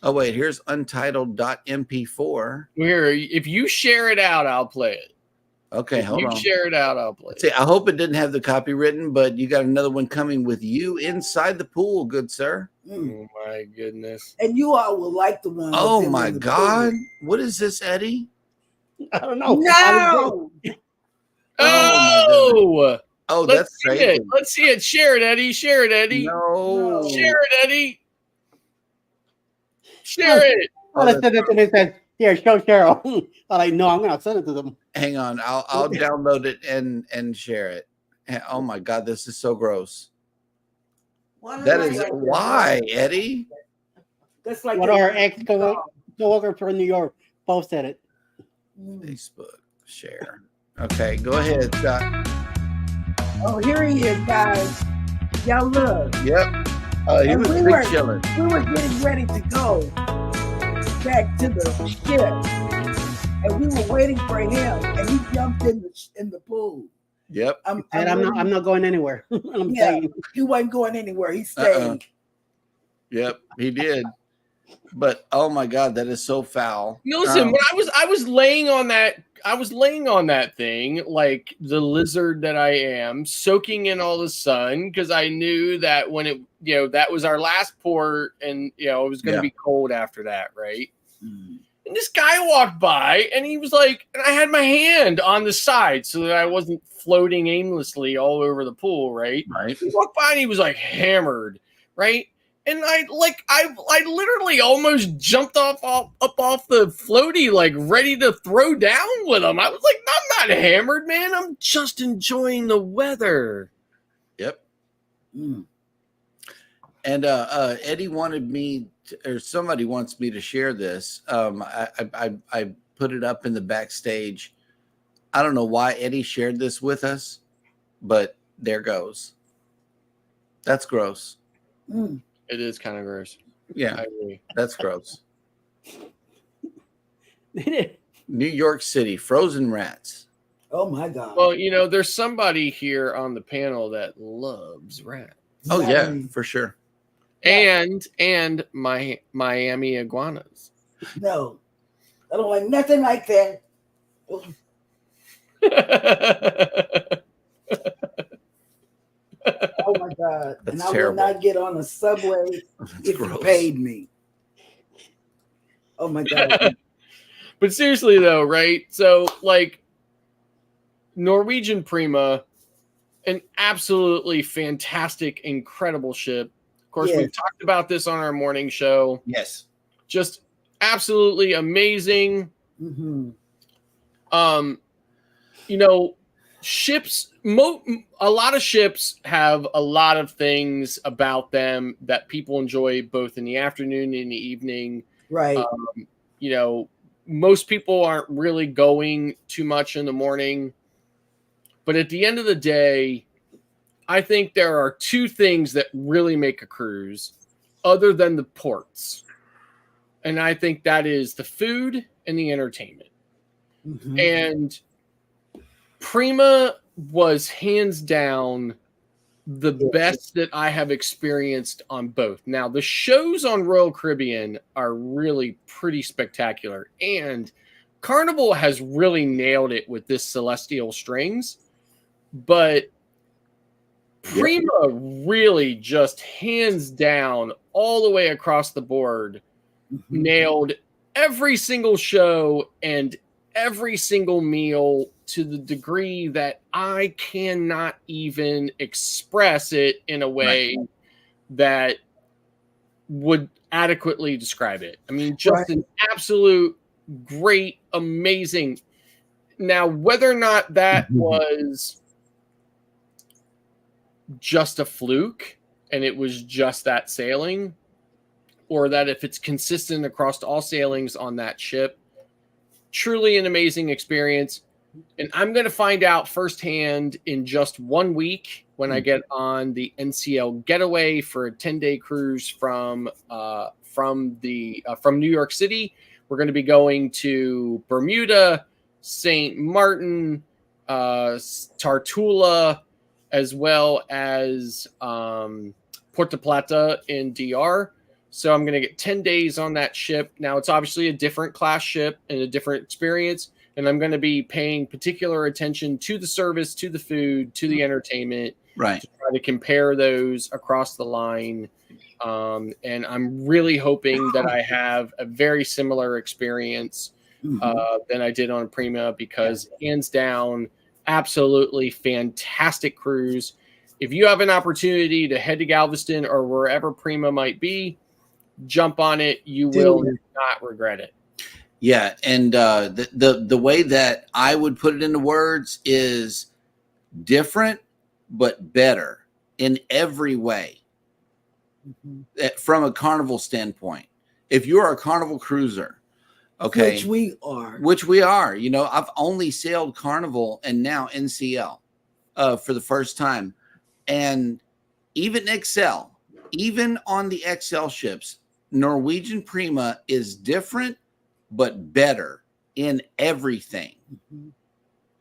Oh, wait, here's untitled.mp4. Here, if you share it out, I'll play it. Okay, If hold you on. share it out, I'll play it. See, I hope it didn't have the copy written, but you got another one coming with you inside the pool, good sir. Mm. Oh my goodness. And you all will like the one. with Oh him my in the God. pool. What is this, Eddie? I don't know. No. Oh, Oh, let's that's see crazy. it. Let's see it. Share it, Eddie. Share it, Eddie. No. Share it, Eddie. Share it. Well, I sent it to them and said, here, show Cheryl. I'm like, no, I'm going to send it to them. Hang on. I'll download it and share it. Oh my God, this is so gross. That is why, Eddie. That's like What the- our ex-co-worker from New York both said it. Facebook share. Okay, go ahead, Scott. Oh, here he is, guys. Y'all look. Yep. He And was we big were- chilling. We were getting ready to go back to the ship, and we were waiting for him, and he jumped in the pool. Yep. And I'm not going anywhere. I'm Yeah. saying. He wasn't going anywhere. He stayed. Yep. He did. But oh my God, that is so foul. You listen, Um, when I was laying on that thing like the lizard that I am, soaking in all the sun because I knew that when it that was our last port, and it was going to be cold after that, right? Mm. And this guy walked by, and he was like, and I had my hand on the side so that I wasn't floating aimlessly all over the pool, right? Right. He walked by and he was like hammered, right? And I literally almost jumped up off the floaty, like ready to throw down with him. I was like, I'm not hammered, man. I'm just enjoying the weather. Yep. Mm. And Eddie wanted me or somebody wants me to share this. I put it up in the backstage. I don't know why Eddie shared this with us, but there goes. That's gross. Mm. It is kind of gross. Yeah, I agree. that's gross. New York City, frozen rats. Oh my God. Well, there's somebody here on the panel that loves rats. Oh yeah, Sorry. for sure. And my Miami iguanas. No, I don't like nothing like that. Oh my God. That's and I terrible. will not get on a subway That's if you gross. paid me. Oh my God. But seriously though, right? So like Norwegian Prima, an absolutely fantastic, incredible ship. Of course, Yes. we've talked about this on our morning show. Yes. Just absolutely amazing. Mm-hmm. You know, ships, a lot of ships have a lot of things about them that people enjoy both in the afternoon and in the evening. Right. You know, most people aren't really going too much in the morning. But at the end of the day, I think there are two things that really make a cruise other than the ports. And I think that is the food and the entertainment. Mm-hmm. And Prima was hands down the best that I have experienced on both. Now, the shows on Royal Caribbean are really pretty spectacular. And Carnival has really nailed it with this Celestial Strings. But Prima really just hands down all the way across the board nailed every single show and every single meal to the degree that I cannot even express it in a way that would adequately describe it. I mean, just an absolute great, amazing. Now, whether or not that was just a fluke and it was just that sailing, or that if it's consistent across all sailings on that ship, truly an amazing experience. And I'm going to find out firsthand in just 1 week when I get on the NCL Getaway for a 10-day cruise from New York City. We're going to be going to Bermuda, St. Martin, Tartula, as well as Puerto Plata in DR. So I'm going to get 10 days on that ship. Now, it's obviously a different class ship and a different experience. And I'm going to be paying particular attention to the service, to the food, to the entertainment, Right. to try to compare those across the line. And I'm really hoping that I have a very similar experience than I did on Prima, because hands down, absolutely fantastic cruise. If you have an opportunity to head to Galveston or wherever Prima might be, jump on it. You will not regret it. Yeah, and the way that I would put it into words is different but better in every way. From a Carnival standpoint, if you're a Carnival cruiser, okay, which we are, you know, I've only sailed Carnival and now NCL for the first time, and even XL, even on the XL ships, Norwegian Prima is different but better in everything.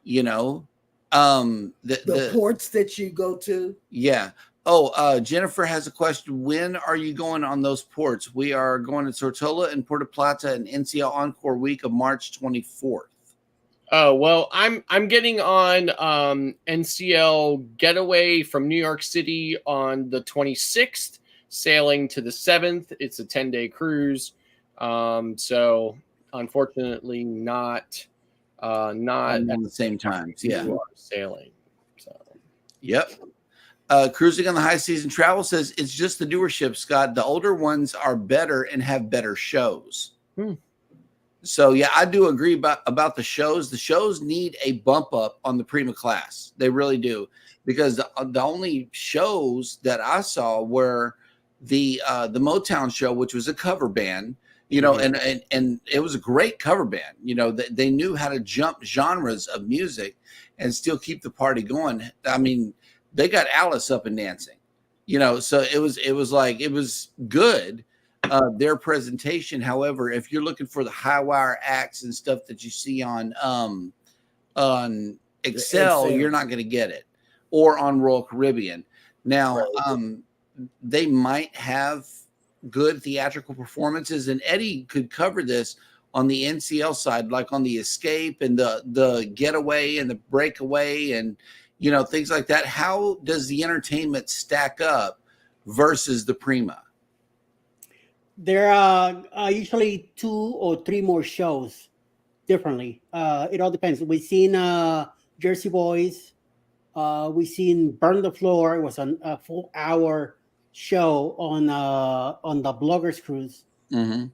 You know, the ports that you go to. Yeah. Oh, Jennifer has a question. When are you going on those ports? We are going to Tortola and Puerto Plata and NCL Encore week of March 24th. Oh, well, I'm getting on NCL Getaway from New York City on the 26th, sailing to the 7th. It's a 10-day cruise. So unfortunately not at the same times. Yeah. Sailing. So yep. Cruising on the High Season Travel says it's just the newer ships, Scott. The older ones are better and have better shows. So yeah, I do agree about the shows. The shows need a bump up on the Prima class. They really do, because the only shows that I saw were the Motown show, which was a cover band. You know, and it was a great cover band. You know, they knew how to jump genres of music and still keep the party going. I mean, they got Alice up and dancing. You know, so it was good. Their presentation. However, if you're looking for the high wire acts and stuff that you see on Excel, you're not going to get it, or on Royal Caribbean. Now, they might have good theatrical performances, and Eddie could cover this on the NCL side, like on the Escape and the Getaway and the Breakaway, and you know, things like that. How does the entertainment stack up versus the Prima? There are usually 2 or 3 more shows differently. It all depends. We've seen Jersey Boys. We've seen Burn the Floor. It was a full hour show on the Bloggers Cruise. Mm-hmm.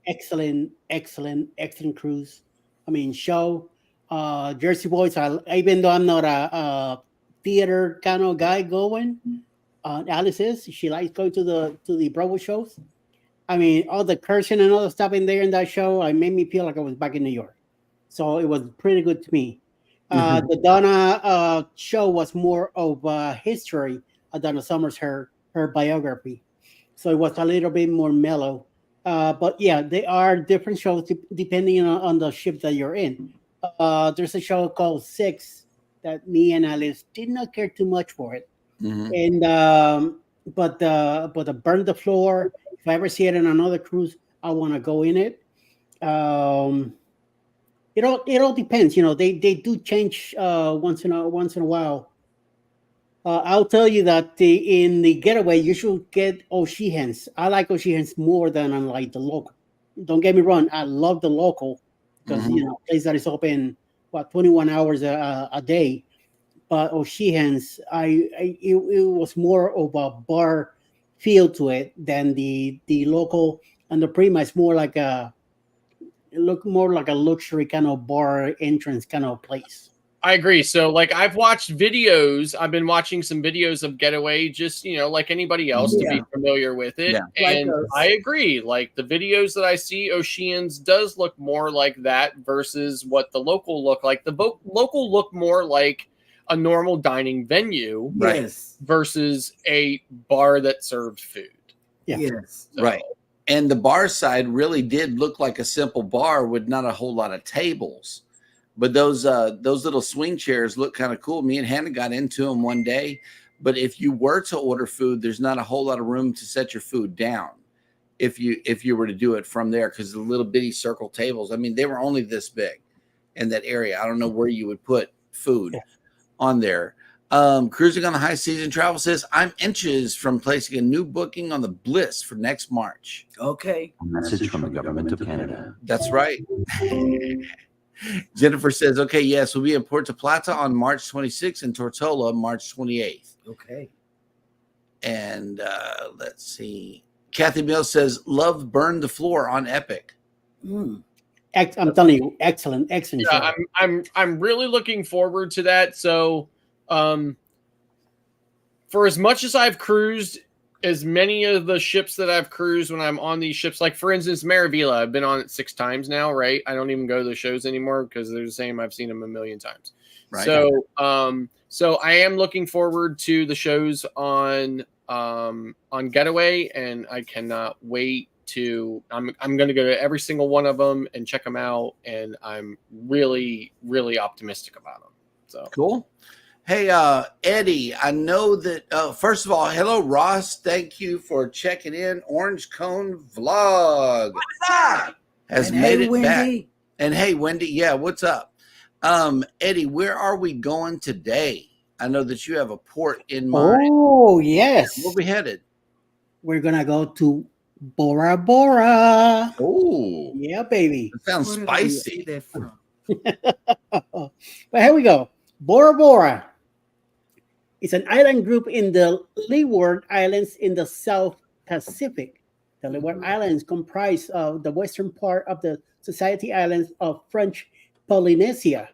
Excellent cruise. I mean, show. Jersey Boys. Even though I'm not a theater kind of guy going, Alice is. She likes going to the Broadway shows. I mean, all the cursing and all the stuff in there in that show, it made me feel like I was back in New York. So it was pretty good to me. The Donna show was more of history. Donna Summers, her biography. So it was a little bit more mellow. But yeah, they are different shows depending on the ship that you're in. There's a show called Six that me and Alice did not care too much for it. Mm-hmm. And but the Burn the Floor, if I ever see it on another cruise, I want to go in it. It all depends. They do change once in a while. I'll tell you that in the Getaway you should get O'Sheehan's. I like O'Sheehan's more than I like the local. Don't get me wrong, I love the local because place that is open 21 hours a day. But O'Sheehan's, it was more of a bar feel to it than the local, and the Prima is more like a luxury kind of bar entrance kind of place. I agree. So, like, I've watched videos. I've been watching some videos of Getaway, just like anybody else, to be familiar with it. Yeah. And I agree. Like the videos that I see, Oceans does look more like that versus what the local look like. The local look more like a normal dining venue, Yes. versus a bar that served food. Yeah. Yes. So, Right. And the bar side really did look like a simple bar with not a whole lot of tables. But those little swing chairs look kind of cool. Me and Hannah got into them one day. But if you were to order food, there's not a whole lot of room to set your food down if you were to do it from there, because the little bitty circle tables, I mean, they were only this big in that area. I don't know where you would put food on there. Cruising on the High Season Travel says, I'm inches from placing a new booking on the Bliss for next March. Okay. A message from the government of Canada. That's right. Jennifer says, okay, yes, we'll be in Puerto Plata on March 26th and Tortola March 28th. Okay. And let's see. Kathy Mills says, love Burn the Floor on Epic. Mm. I'm telling you, excellent show. Yeah, I'm really looking forward to that. So, for as much as I've cruised, as many of the ships that I've cruised when I'm on these ships, like for instance, Maravilla, I've been on it 6 times now, right? I don't even go to the shows anymore because they're the same. I've seen them a million times. Right. So I am looking forward to the shows on Getaway, and I cannot wait to. I'm going to go to every single one of them and check them out, and I'm really, really optimistic about them. So Cool. Hey, Eddie, I know that, first of all, hello, Ross. Thank you for checking in. Orange Cone Vlog has And made hey, it Wendy. back. And hey, Wendy, yeah, what's up? Eddie, where are we going today? I know that you have a port in mind. Oh yes, Where we headed? we're gonna go to Bora Bora. Oh, Yeah, baby. that sounds Where did I spicy. see that from? But here we go. Bora Bora. It's an island group in the Leeward Islands in the South Pacific. The Leeward Islands comprise of the western part of the Society Islands of French Polynesia,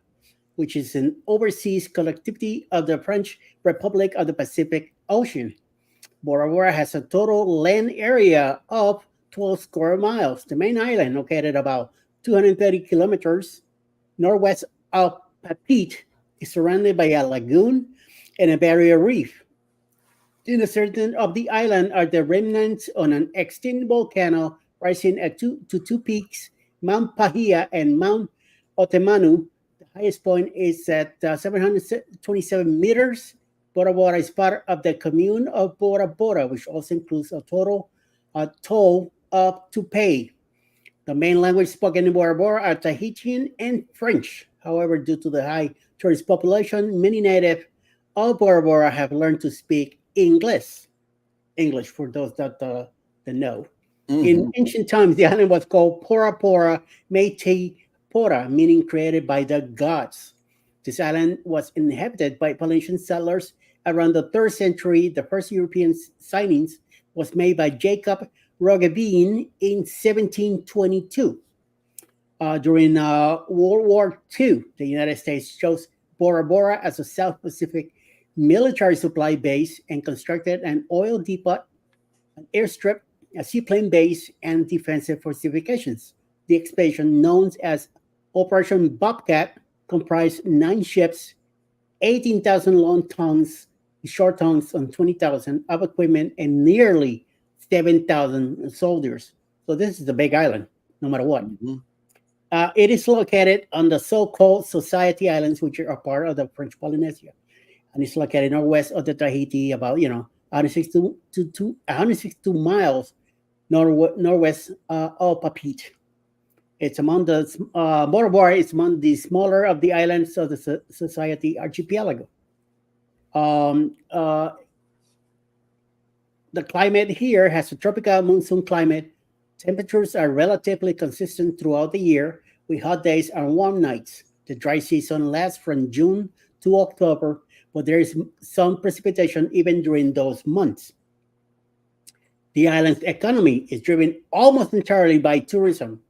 which is an overseas collectivity of the French Republic of the Pacific Ocean. Bora Bora has a total land area of 12 square miles. The main island, located about 230 kilometers northwest of Papeete, is surrounded by a lagoon and a barrier reef. In the center of the island are the remnants on an extinct volcano rising at two peaks, Mount Pahia and Mount Otemanu. The highest point is at 727 meters. Bora Bora is part of the commune of Bora Bora, which also includes a toll to pay. The main language spoken in Bora Bora are Tahitian and French. However, due to the high tourist population, many native of Bora Bora have learned to speak English for those that know. In ancient times, the island was called Pora Pora Meitei Pora, meaning created by the gods. This island was inhabited by Polynesian settlers around the 3rd century. The first European signings was made by Jacob Roggeveen in 1722. During World War II, the United States chose Bora Bora as a South Pacific military supply base and constructed an oil depot, an airstrip, a seaplane base, and defensive fortifications. The expansion, known as Operation Bobcat, comprised 9 ships, 18,000 long tons, short tons, and 20,000 of equipment, and nearly 7,000 soldiers. So this is the big island, no matter what. It is located on the so-called Society Islands, which are part of the French Polynesia, and it's located northwest of the Tahiti, about 162 miles northwest of Papeete. It's among the Bora Bora is among the smaller of the islands of the Society Archipelago. The climate here has a tropical monsoon climate. Temperatures are relatively consistent throughout the year, with hot days and warm nights. The dry season lasts from June to October, but there is some precipitation even during those months. The island's economy is driven almost entirely by tourism.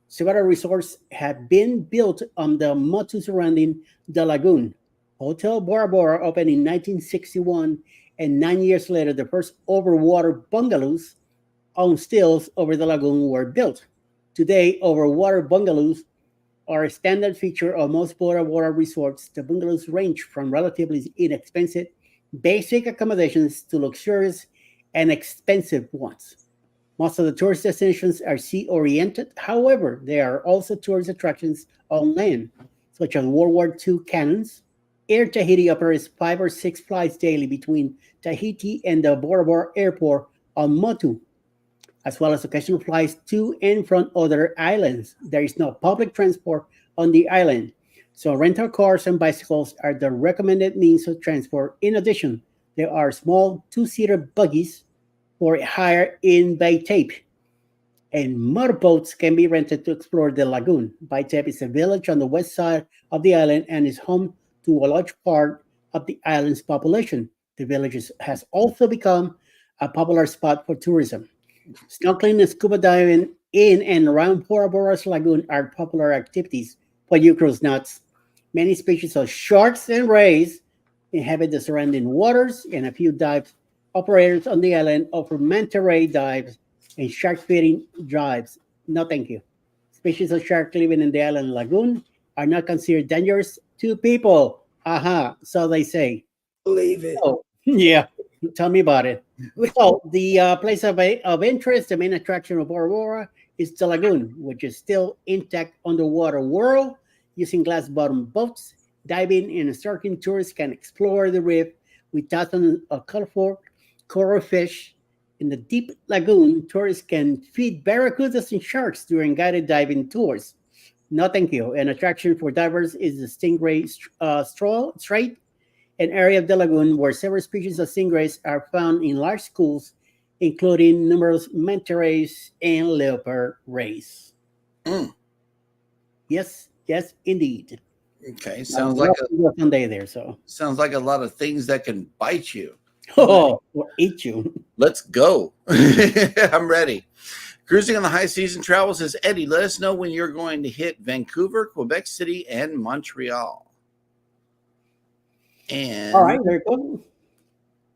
Several resorts have been built on the motu surrounding the lagoon. Hotel Bora Bora opened in 1961, and 9 years later, the first overwater bungalows on stilts over the lagoon were built. Today, overwater bungalows are a standard feature of most Bora Bora resorts. The bungalows range from relatively inexpensive, basic accommodations to luxurious and expensive ones. Most of the tourist destinations are sea-oriented. However, there are also tourist attractions on land, such as World War II cannons. Air Tahiti operates 5 or 6 flights daily between Tahiti and the Bora Bora airport on Motu, as well as occasional flights to and from other islands. There is no public transport on the island, so rental cars and bicycles are the recommended means of transport. In addition, there are small 2-seater buggies for hire in Baitape, and motorboats can be rented to explore the lagoon. Baitape is a village on the west side of the island and is home to a large part of the island's population. The village has also become a popular spot for tourism. Snorkeling and scuba diving in and around Bora Bora's lagoon are popular activities for you cruise nuts. Many species of sharks and rays inhabit the surrounding waters, and a few dive operators on the island offer manta ray dives and shark feeding dives. No, thank you. Species of shark living in the island lagoon are not considered dangerous to people. So they say. Believe it. Oh, yeah. Tell me about it. So the place of interest, the main attraction of Bora Bora is the lagoon, which is still intact underwater world. Using glass bottom boats, diving and snorkeling tourists can explore the reef with thousands of colorful coral fish. In the deep lagoon, tourists can feed barracudas and sharks during guided diving tours. No, thank you. An attraction for divers is the Stingray Strait, an area of the lagoon where several species of stingrays are found in large schools, including numerous manta rays and leopard rays. Yes, indeed. Okay, sounds like Sunday there. So sounds like a lot of things that can bite you. or eat you. Let's go. I'm ready. Cruising on the High Season Travel says, Eddie, let us know when you're going to hit Vancouver, Quebec City, and Montreal. And all right, very good.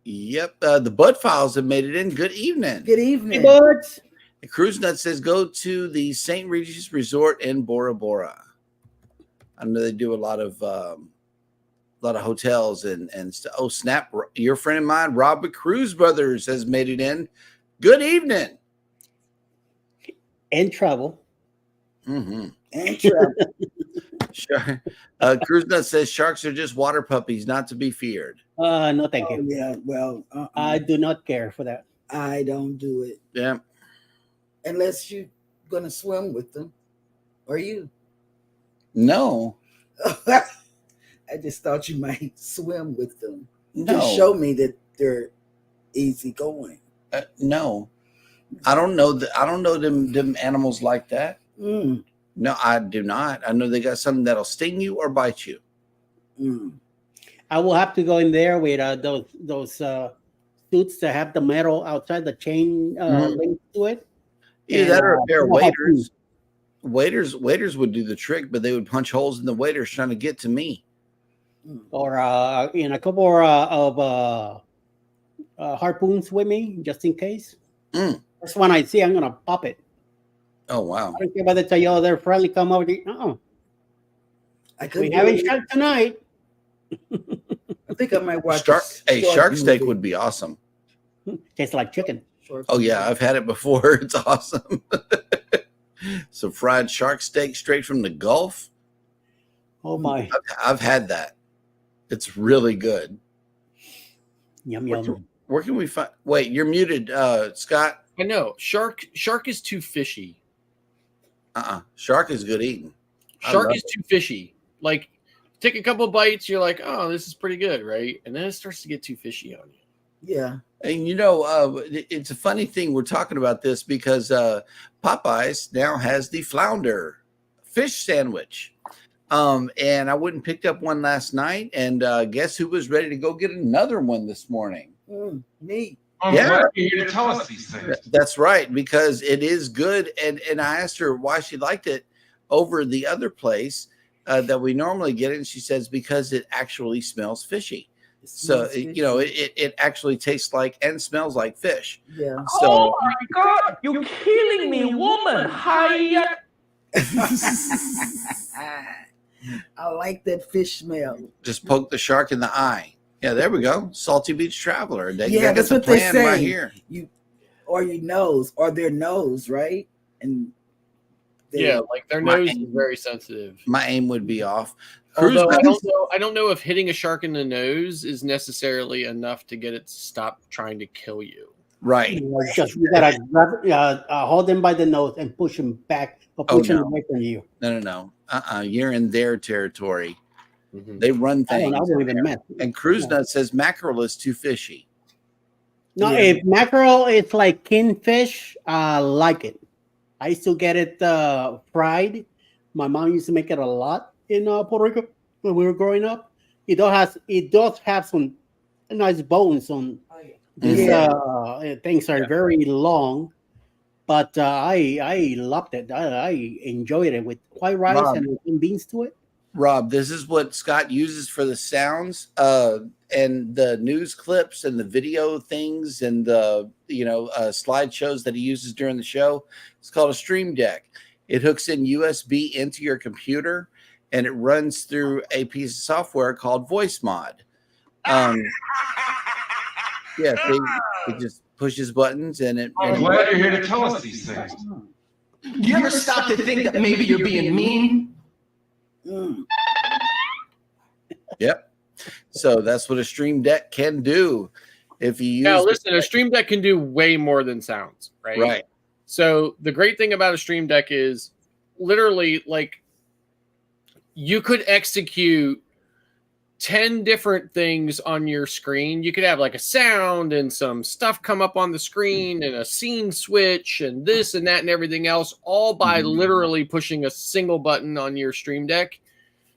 Yep, the Bud Files have made it in. Good evening. Good evening. Hey, buds. The Cruise Nut says, go to the St. Regis Resort in Bora Bora. I know they do a lot of hotels and stuff. Oh, snap. Your friend of mine, Robert Cruz Brothers, has made it in. Good evening. And travel. Mm-hmm. And travel. Sure. Cruise Nut says sharks are just water puppies, not to be feared. No, thank you. Yeah, well, I do not care for that. I don't do it Yeah. unless you're gonna swim with them. Are you? No. I just thought you might swim with them. No. Just show me that they're easy going. No. I don't know that. I don't know them animals like that. Mm, No, I do not. I know they got something that'll sting you or bite you. mm. I will have to go in there with those suits that have the metal outside the chain Mhm. linked to it. Either And, that or a pair of no harpoon. waiters would do the trick, but they would punch holes in the waiters trying to get to me. Or in a couple of harpoons with me, just in case. Mm. First one I see, I'm gonna pop it. Oh wow! I don't care whether they tell you they're friendly, come over. No, I could we do having it. shark tonight. I think I might watch Shark, a shark steak movie. would be awesome. Tastes like chicken. Short Oh yeah, movie. I've had it before. It's awesome. Some fried shark steak straight from the Gulf. Oh my, I've had that. It's really good. yum yum. Where can we find? Wait, you're muted, Scott. I know shark is too fishy. Shark is good eating. I Shark love is too fishy. Like, take a couple bites, you're like, oh, this is pretty good, right? And then it starts to get too fishy on you. Yeah. And it's a funny thing we're talking about this because Popeyes now has the flounder fish sandwich. And I went and picked up one last night, and guess who was ready to go get another one this morning? Me. I'm Yeah. glad you're here to tell us these things. That's right, because it is good. And I asked her why she liked it over the other place that we normally get it. And she says, because it actually smells fishy. So, it actually tastes like and smells like fish. Yeah. So, Oh my God, you're killing me, woman. Hi. I like that fish smell. just poke the shark in the eye. Yeah, there we go. Salty Beach Traveler. They Yeah, got that's the what they plan say. right here. Or your nose, or their nose, right? And Yeah, like their My nose aim- is very sensitive. My aim would be off. Cruise Although nuts- I don't know if hitting a shark in the nose is necessarily enough to get it to stop trying to kill you. right. You gotta grab, hold them by the nose and push them back, or Oh, push them no. away from you. No. You're in their territory. Mhm. They run I things. won't even mess. And Cruise Nut says mackerel is too fishy. No, Yeah. if mackerel is like kingfish, I like it. I used to get it fried. My mom used to make it a lot in Puerto Rico when we were growing up. It does have some nice bones on. Oh, yeah. These Yeah. things are very long, but I loved it. I enjoyed it with white rice Mom. and some beans to it. Rob, this is what Scott uses for the sounds and the news clips and the video things and the slideshows that he uses during the show. It's called a Stream Deck. It hooks in USB into your computer and it runs through a piece of software called Voice Mod. Yeah, see, it just pushes buttons and it. I'm glad you're here to tell us these things. Do you ever stop to think that maybe you're being mean? Mm. Yep. So that's what a Stream Deck can do. If you use Now, listen, a Stream Deck can do way more than sounds, right? right. So the great thing about a Stream Deck is literally like you could execute 10 different things on your screen. You could have like a sound and some stuff come up on the screen and a scene switch and this and that and everything else, all by literally pushing a single button on your Stream Deck.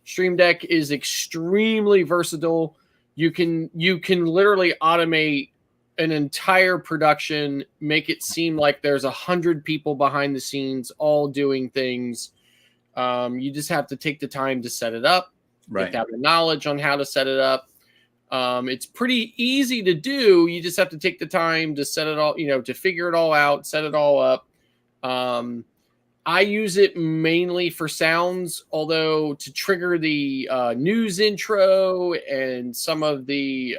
Stream Deck is extremely versatile. You can literally automate an entire production, make it seem like there's 100 people behind the scenes all doing things. You just have to take the time to set it up. You have Right. to have the knowledge on how to set it up. It's pretty easy to do. You just have to take the time to set it all, to figure it all out, set it all up. I use it mainly for sounds, although to trigger the news intro and some of the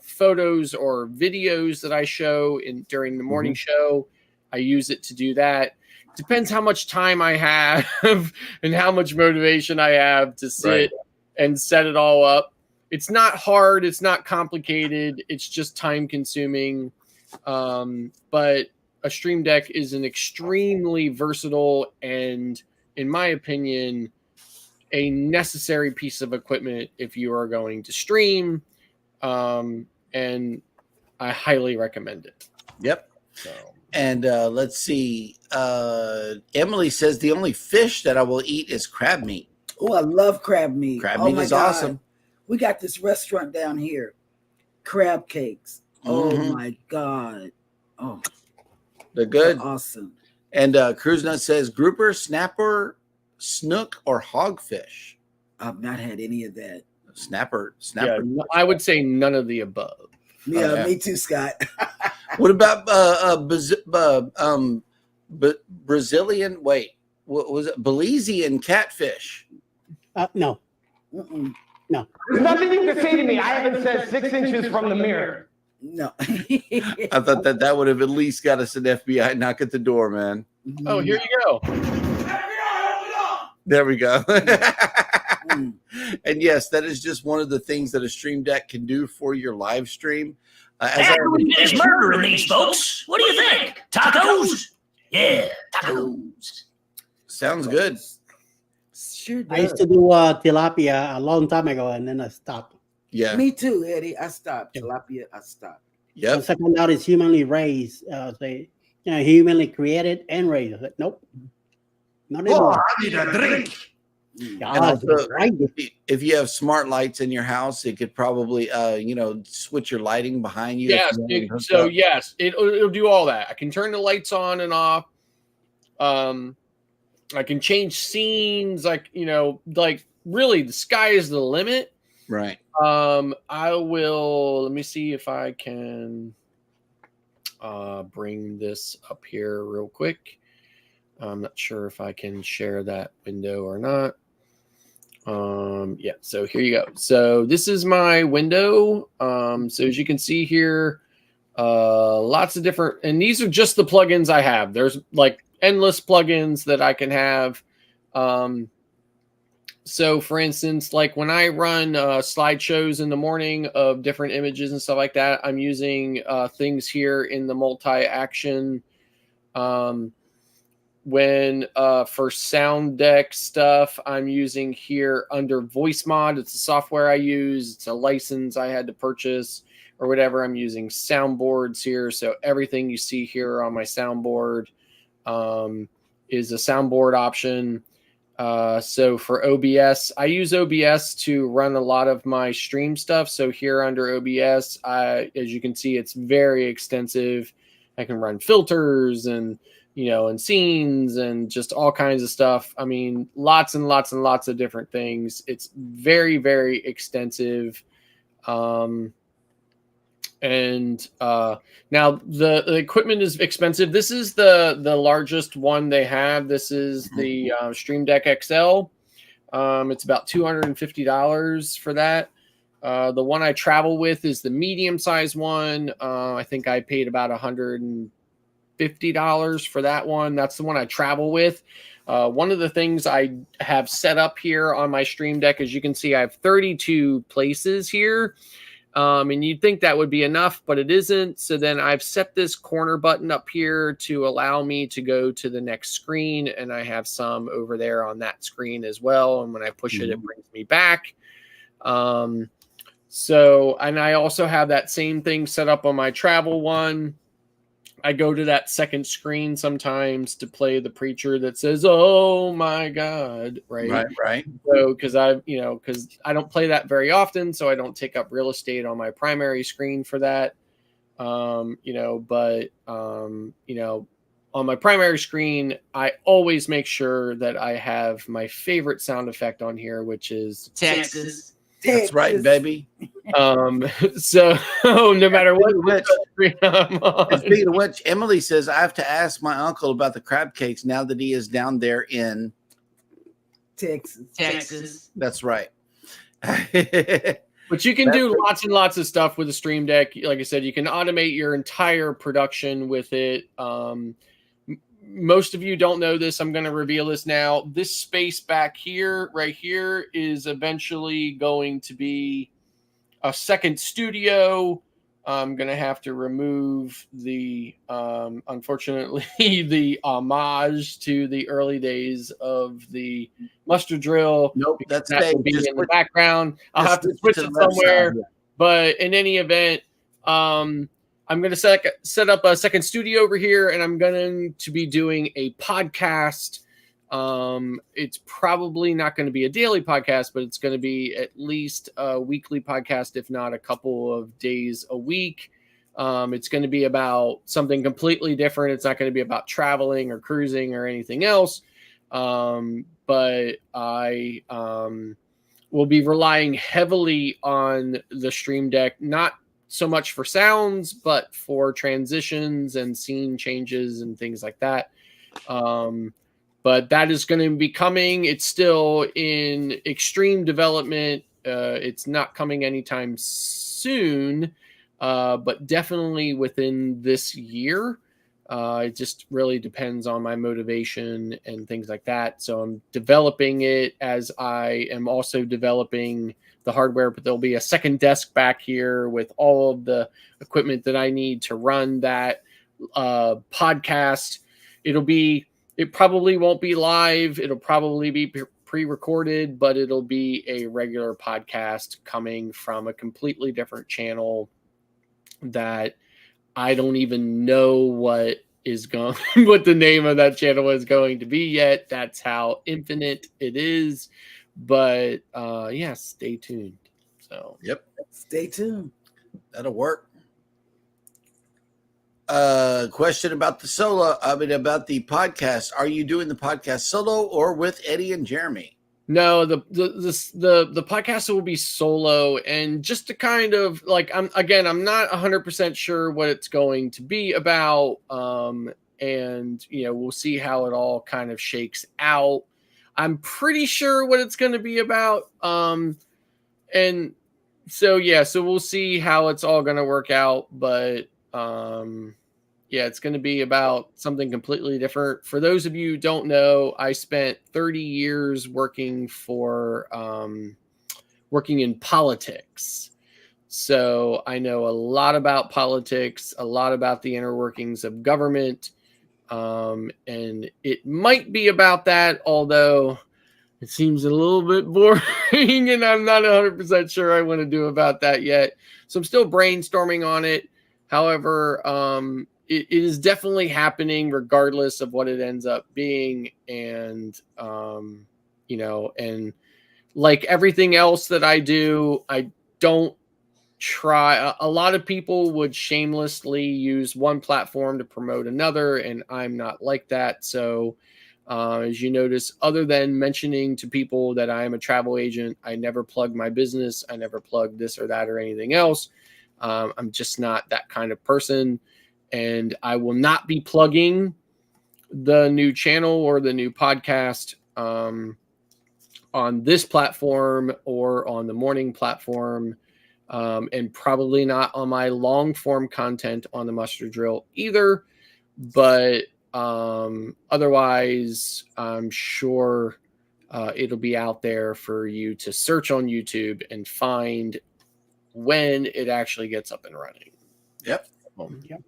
photos or videos that I show during the morning show, I use it to do that. Depends how much time I have and how much motivation I have to sit and set it all up. It's not hard. It's not complicated. It's just time consuming. But a Stream Deck is an extremely versatile and, in my opinion, a necessary piece of equipment if you are going to stream. And I highly recommend it. Yep. So And let's see. Emily says the only fish that I will eat is crab meat. Oh, I love crab meat. Crab Oh meat my is God. awesome. We got this restaurant down here, crab cakes. Oh Mhm. my God. Oh, They're good. they're awesome. And Cruise Nut says grouper, snapper, snook, or hogfish. I've not had any of that. Snapper. Yeah, I would say none of the above. Yeah, yeah. me too, Scott. What about Brazilian? Wait, what was it? Belizean catfish. No. Mm-mm. There's nothing you can say to me. I haven't said 6 inches from the mirror. No. I thought that would have at least got us an FBI knock at the door, man. Oh, here you go. There we go. Mm. And yes, that is just one of the things that a Stream Deck can do for your live stream. After we finish murdering these folks, what do you think? Tacos? Yeah, tacos. Sounds good. Sure I used does. to do tilapia a long time ago, and then I stopped. Yeah. Me too, Eddie. I stopped. Tilapia, I stopped. Yep. Once I found out it's humanly raised, humanly created and raised. I said, nope. Not Oh, anymore. I need a drink. Yeah, And also, right. if you have smart lights in your house, it could probably, switch your lighting behind you. Yes. Yes, it'll do all that. I can turn the lights on and off. I can change scenes. Like really, the sky is the limit. Right. I will. Let me see if I can bring this up here real quick. I'm not sure if I can share that window or not. Yeah, so here you go. So this is my window. So as you can see here, lots of different, and these are just the plugins I have. There's like endless plugins that I can have. So for instance, like when I run slideshows in the morning of different images and stuff like that, I'm using things here in the multi-action. When for sound deck stuff, I'm using here under VoiceMod. It's a software I use. It's a license I had to purchase or whatever. I'm using soundboards here. So everything you see here on my soundboard is a soundboard option. So for OBS, I use OBS to run a lot of my stream stuff. So here under OBS, as you can see, it's very extensive. I can run filters and and scenes and just all kinds of stuff. I mean, lots and lots and lots of different things. It's very, very extensive. Now the equipment is expensive. This is the largest one they have. This is the Stream Deck XL. It's about $250 for that. The one I travel with is the medium size one. I think I paid about $150 for that one. That's the one I travel with. One of the things I have set up here on my Stream Deck, as you can see, I have 32 places here. And you'd think that would be enough, but it isn't. So then I've set this corner button up here to allow me to go to the next screen. And I have some over there on that screen as well. And when I push it, it brings me back. And I also have that same thing set up on my travel one. I go to that second screen sometimes to play the preacher that says, "Oh my God," right. So, because I don't play that very often, so I don't take up real estate on my primary screen for that. On my primary screen, I always make sure that I have my favorite sound effect on here, which is Texas. That's right, baby. So no matter what screen I'm on. And speaking of which, Emily says I have to ask my uncle about the crab cakes now that he is down there in Texas. That's right. But you can do lots and lots of stuff with the Stream Deck. Like I said, you can automate your entire production with it. Most of you don't know this. I'm going to reveal this now. This space back here, right here, is eventually going to be a second studio. I'm going to have to remove the, unfortunately, the homage to the early days of the mustard drill. Nope, that's that will be in the background. I'll have to switch it somewhere. But in any event, I'm going to set up a second studio over here, and I'm going to be doing a podcast. It's probably not going to be a daily podcast, but it's going to be at least a weekly podcast, if not a couple of days a week. It's going to be about something completely different. It's not going to be about traveling or cruising or anything else. But I will be relying heavily on the Stream Deck, not so much for sounds, but for transitions and scene changes and things like that. But that is going to be coming. It's still in extreme development. It's not coming anytime soon, but definitely within this year. It just really depends on my motivation and things like that. So I'm developing it as I am also developing the hardware, but there'll be a second desk back here with all of the equipment that I need to run that podcast. It probably won't be live. It'll probably be pre-recorded, but it'll be a regular podcast coming from a completely different channel that I don't even know what the name of that channel is going to be yet. That's how infinite it is. But yeah, stay tuned. So Yep. Stay tuned. That'll work. Question about about the podcast. Are you doing the podcast solo or with Eddie and Jeremy? no, the podcast will be solo, and just to kind of like I'm not 100% sure what it's going to be about. And we'll see how it all kind of shakes out. I'm pretty sure what it's going to be about. And so we'll see how it's all going to work out. But it's going to be about something completely different. For those of you who don't know, I spent 30 years working in politics. So I know a lot about politics, a lot about the inner workings of government. And it might be about that, although it seems a little bit boring and I'm not 100% sure I want to do about that yet. So I'm still brainstorming on it. However, it is definitely happening regardless of what it ends up being. And, and like everything else that I do, I don't try. A lot of people would shamelessly use one platform to promote another, and I'm not like that. So as you notice, other than mentioning to people that I am a travel agent, I never plug my business. I never plug this or that or anything else. I'm just not that kind of person. And I will not be plugging the new channel or the new podcast on this platform or on the morning platform. And probably not on my long form content on the Mustard Drill either. But otherwise, I'm sure it'll be out there for you to search on YouTube and find when it actually gets up and running. Yep. Yep.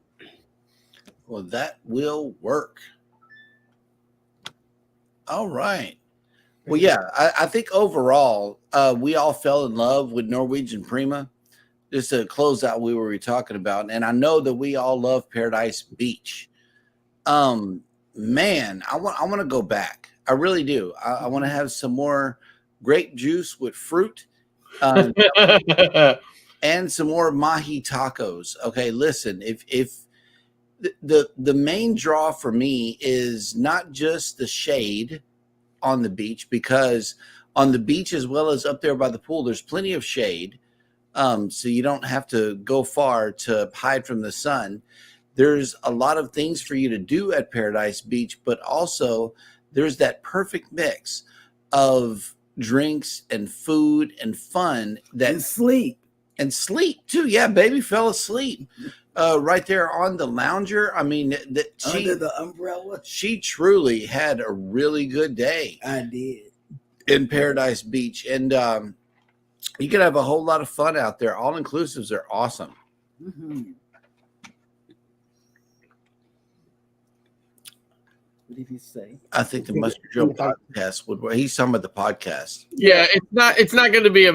Well, that will work. All right. Well, yeah, I think overall, we all fell in love with Norwegian Prima. Just to close out what we were talking about. And I know that we all love Paradise Beach. Man, I want to go back. I really do. I want to have some more grape juice with fruit. And some more mahi tacos. Okay, listen, if the main draw for me is not just the shade on the beach, because on the beach as well as up there by the pool, there's plenty of shade. So you don't have to go far to hide from the sun. There's a lot of things for you to do at Paradise Beach, but also there's that perfect mix of drinks and food and fun And sleep. and sleep too. Yeah, baby fell asleep right there on the lounger. I mean, Under the umbrella. she truly had a really good day I did. in Paradise Beach, and you can have a whole lot of fun out there. All inclusives are awesome. Mm-hmm. What did he say? I think the Mustard Drill podcast would. He's talking about the podcast. Yeah, it's not going to be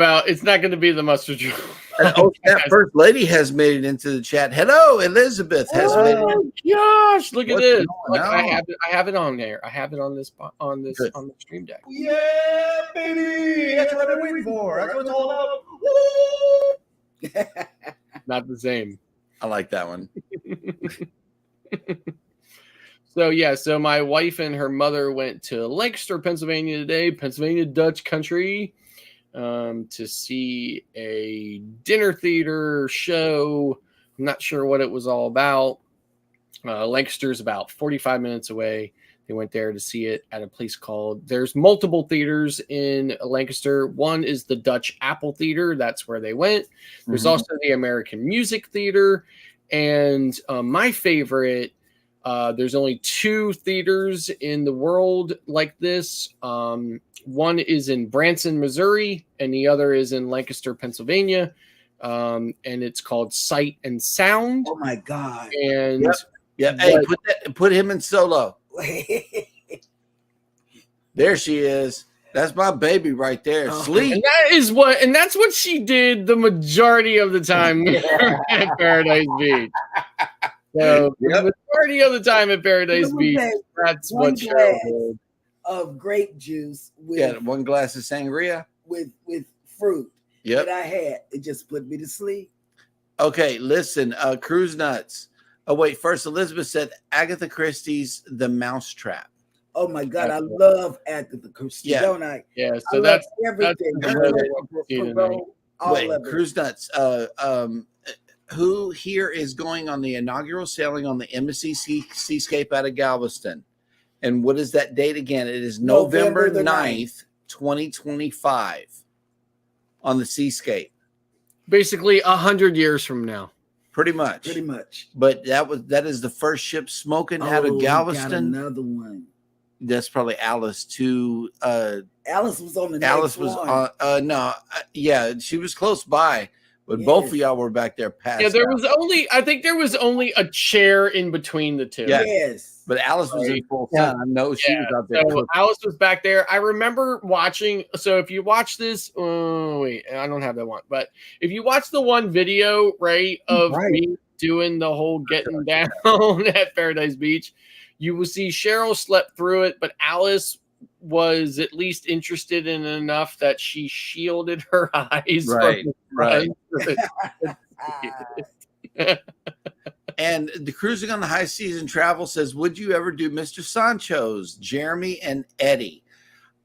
the Mustard Drill And that first lady has made it into the chat. Hello, Elizabeth has made it. Oh gosh, look at What's this. going Look, I on? have it on there. I have it on this Good. on the stream deck. Yeah, baby. That's what I've been waiting for. That's what it's all about. Not the same. I like that one. So my wife and her mother went to Lancaster, Pennsylvania today, Pennsylvania Dutch country, to see a dinner theater show. I'm not sure what it was all about. Lancaster's about 45 minutes away. They went there to see it at a place called, there's multiple theaters in Lancaster. One is the Dutch Apple Theater. That's where they went. There's Mhm. also the American Music Theater. And my favorite, there's only 2 theaters in the world like this. One is in Branson, Missouri, and the other is in Lancaster, Pennsylvania. And it's called Sight and Sound. Oh my God. And Yep. Yeah, hey, But- put him in solo. There she is. That's my baby right there. Oh. Sleep. and that's what she did the majority of the time at Paradise Beach. So Yep. the majority of the time at Paradise Look Beach, at that. that's One what Cheryl glass. did. Of grape juice with Yeah, 1 glass of sangria. with fruit Yep. that I had. It just put me to sleep. Okay, listen, Cruise Nuts. Oh, wait, first Elizabeth said Agatha Christie's The Mousetrap. Oh my God, I That's it. love Agatha Christie, Yeah. don't I? Yeah, I so love that's everything. the I show love they want to see tonight. all Wait, of it. Cruise Nuts. Who here is going on the inaugural sailing on the Embassy Seascape out of Galveston? And what is that date again? It is November November the 9th, 2025 on the Seascape. basically 100 years from now. Pretty much. Pretty much. But that is the first ship smoking out Oh, of we got Galveston. another one. That's probably Alice too. Alice was on the Alice next was one. on yeah, she was close by, but Yes. both of y'all were back there passed Yeah, out. I think there was only a chair in between the two. Yeah. Yes. But Alice was in full Yeah. sun. I know she was out there. So cooking. Alice was back there. I remember watching. So if you watch this, wait, I don't have that one. But if you watch the one video, right, of Right. me doing the whole getting down at Paradise Beach, you will see Cheryl slept through it, but Alice was at least interested in enough that she shielded her eyes. Right, from the right. sun. And the Cruising on the High Season Travel says, would you ever do Mr. Sancho's, Jeremy and Eddie?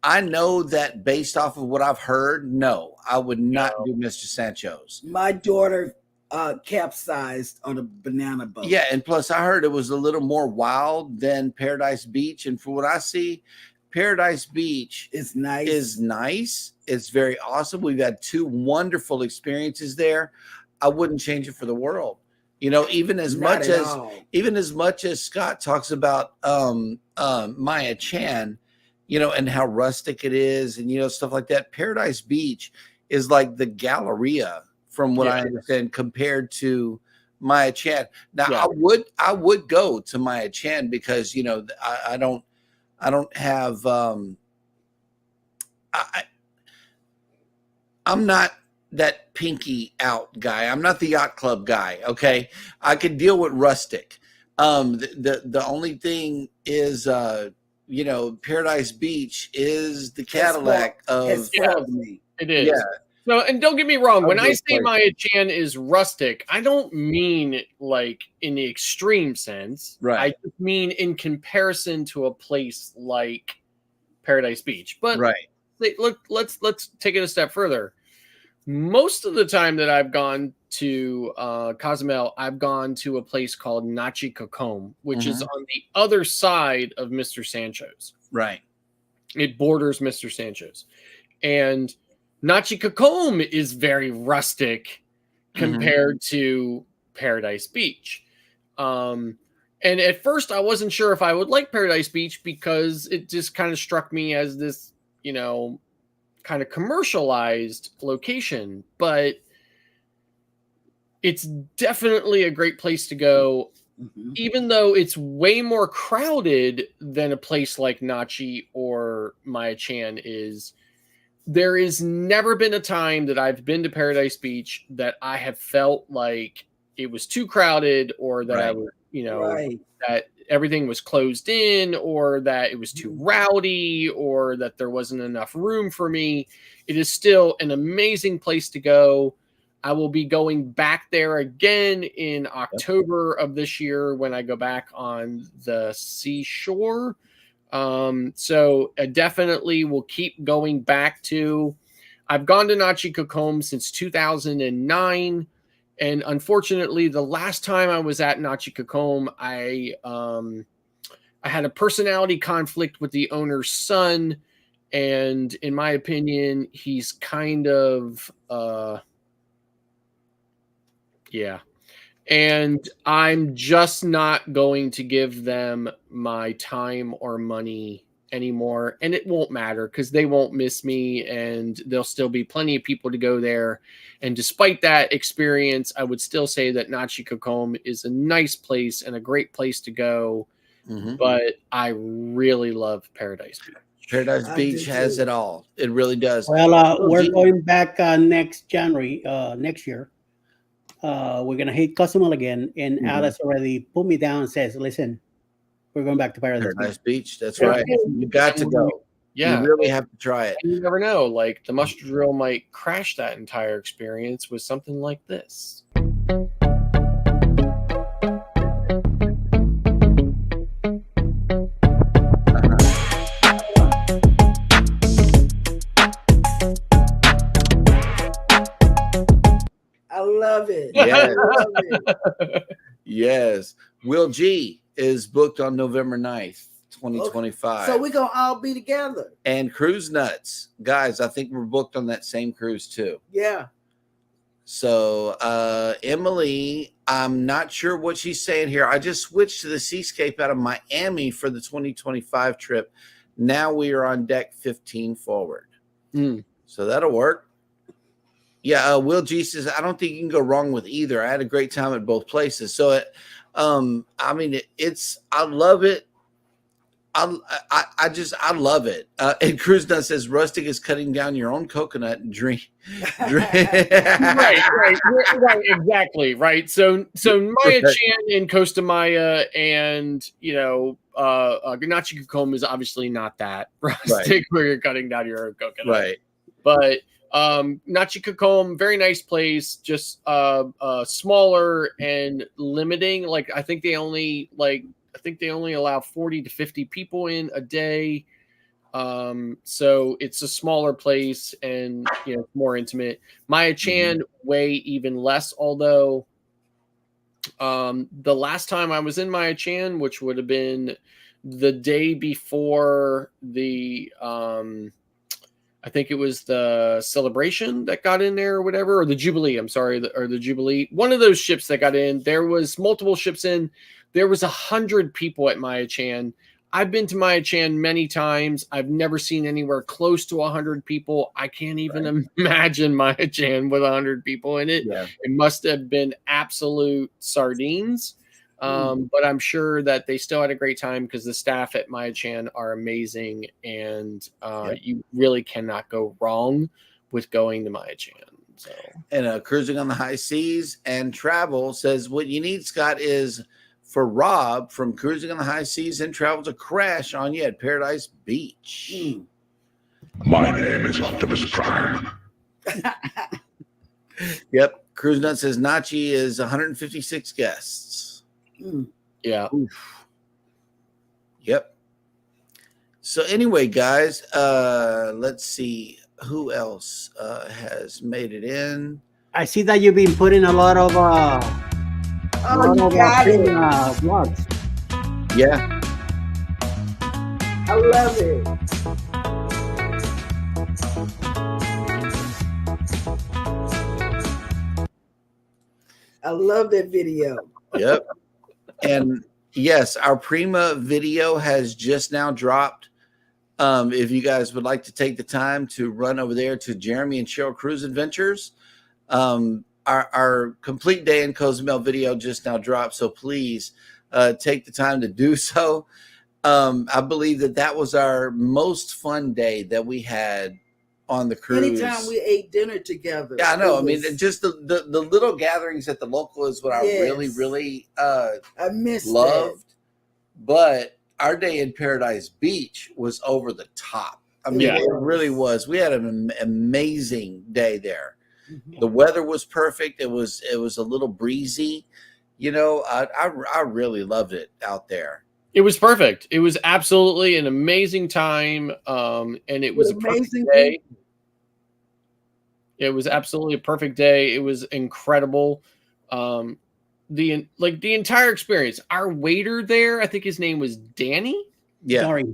I know that based off of what I've heard, no, I would not do Mr. Sancho's. My daughter capsized on a banana boat. Yeah, and plus I heard it was a little more wild than Paradise Beach. And for what I see, Paradise Beach It's nice. is nice. It's very awesome. We've had 2 wonderful experiences there. I wouldn't change it for the world. You know, even as Not much at as all. Scott talks about Maya Chan, you know, and how rustic it is, and you know, stuff like that. Paradise Beach is like the Galleria, from what I Yeah. understand, compared to Maya Chan. Now, Yeah. I would go to Maya Chan because you know I don't have I'm not that pinky out guy. I'm not the yacht club guy. Okay, I could deal with rustic. The only thing is, you know, Paradise Beach is the Cadillac Has of spoiled me. It is. yeah. So, and don't get me wrong, when I Good say place. Maya Chan is rustic, I don't mean like in the extreme sense. Right. I just mean in comparison to a place like Paradise Beach. But Right. look, let's take it a step further. Most of the time that I've gone to Cozumel, I've gone to a place called Nachi Cacom, which is on the other side of Mr. Sancho's. Right. It borders Mr. Sancho's. And Nachi Cacom is very rustic compared to Paradise Beach. And at first I wasn't sure if I would like Paradise Beach because it just kind of struck me as this, you know, kind of commercialized location, but it's definitely a great place to go, even though it's way more crowded than a place like Nachi or Maya Chan is. there is never been a time that I've been to Paradise Beach that I have felt like it was too crowded, or that I Right. was, Right. that everything was closed in, or that it was too rowdy, or that there wasn't enough room for me. It is still an amazing place to go. I will be going back there again in October of this year when I go back on the seashore. So I definitely will keep going back to. I've gone to Nachi Kokom since 2009. And unfortunately, the last time I was at Nachi Kokom, I had a personality conflict with the owner's son. And in my opinion, he's kind of, yeah. And I'm just not going to give them my time or money anymore. And it won't matter because they won't miss me, and there'll still be plenty of people to go there. And despite that experience, I would still say that Nachi Kokom is a nice place and a great place to go. Mhm. But I really love Paradise Beach. Paradise I Beach do has too. it all. It really does. Well, we're gee. going back next January, next year. We're gonna hit Cozumel again, and Mhm. Alice already put me down and says, "Listen, we're going back to Paradise Paradise Beach." Beach. That's Yeah. right. You got to go. Yeah. You really have to try it. And you never know. Like the mushroom drill might crash that entire experience with something like this. I love it. Yes. I love it. Yes. Will G is booked on November 9th, 2025. So we're gonna all be together. And Cruise Nuts. Guys, I think we're booked on that same cruise too. Yeah. So Emily, I'm not sure what she's saying here. I just switched to the Seascape out of Miami for the 2025 trip. Now we are on deck 15 forward. So that'll work. Yeah, Will G says, I don't think you can go wrong with either. I had a great time at both places. So, I mean, I love it. I love it. And Cruise Nut says, Rustic is cutting down your own coconut and drink. right, exactly, right. So Maya Chan in Costa Maya, and Nachi Kokom is obviously not that rustic where you're cutting down your own coconut, Right. But Nachi Kokom, very nice place, just smaller and limiting. Like I think they only allow 40 to 50 people in a day. So it's a smaller place and more intimate. Maya Chan way even less, although the last time I was in Maya Chan, which would have been the day before the I think it was the Celebration that got in there or whatever, or the Jubilee. I'm sorry, the Jubilee. One of those ships that got in. There was multiple ships in. There was 100 people at Maya Chan. I've been to Maya Chan many times. I've never seen anywhere close to 100 people. I can't even imagine Maya Chan with 100 people in it. Yeah. It must have been absolute sardines. But I'm sure that they still had a great time because the staff at Maya Chan are amazing, and you really cannot go wrong with going to Maya Chan. So, and Cruising on the High Seas and Travel says, what you need, Scott, is for Rob from Cruising on the High Seas and Travel to crash on you at Paradise Beach. My name is Optimus Prime. Yep. Cruise Nut says Nachi is 156 guests. Yeah. Oof. Yep. So anyway, guys, let's see who else has made it in. I see that you've been putting a lot of vlogs. Yeah. I love it. I love that video. Yep. And yes, our Prima video has just now dropped. If you guys would like to take the time to run over there to Jeremy and Cheryl Cruise Adventures, our complete day in Cozumel video just now dropped. So please take the time to do so. I believe that was our most fun day that we had on the cruise. Anytime we ate dinner together. Yeah, I know. I it mean, was- just the little gatherings at the local is what I really, Yes. really I miss loved. But our day in Paradise Beach was over the top. I mean, Yeah. it really was. We had an amazing day there. that. The weather was perfect. It was a little breezy. You know, I really loved it out there. It was perfect. It was absolutely an amazing time. And it was a perfect Amazing day. It was absolutely a perfect day. It was incredible. The entire experience. Our waiter there, I think his name was Danny. Yeah. Dory.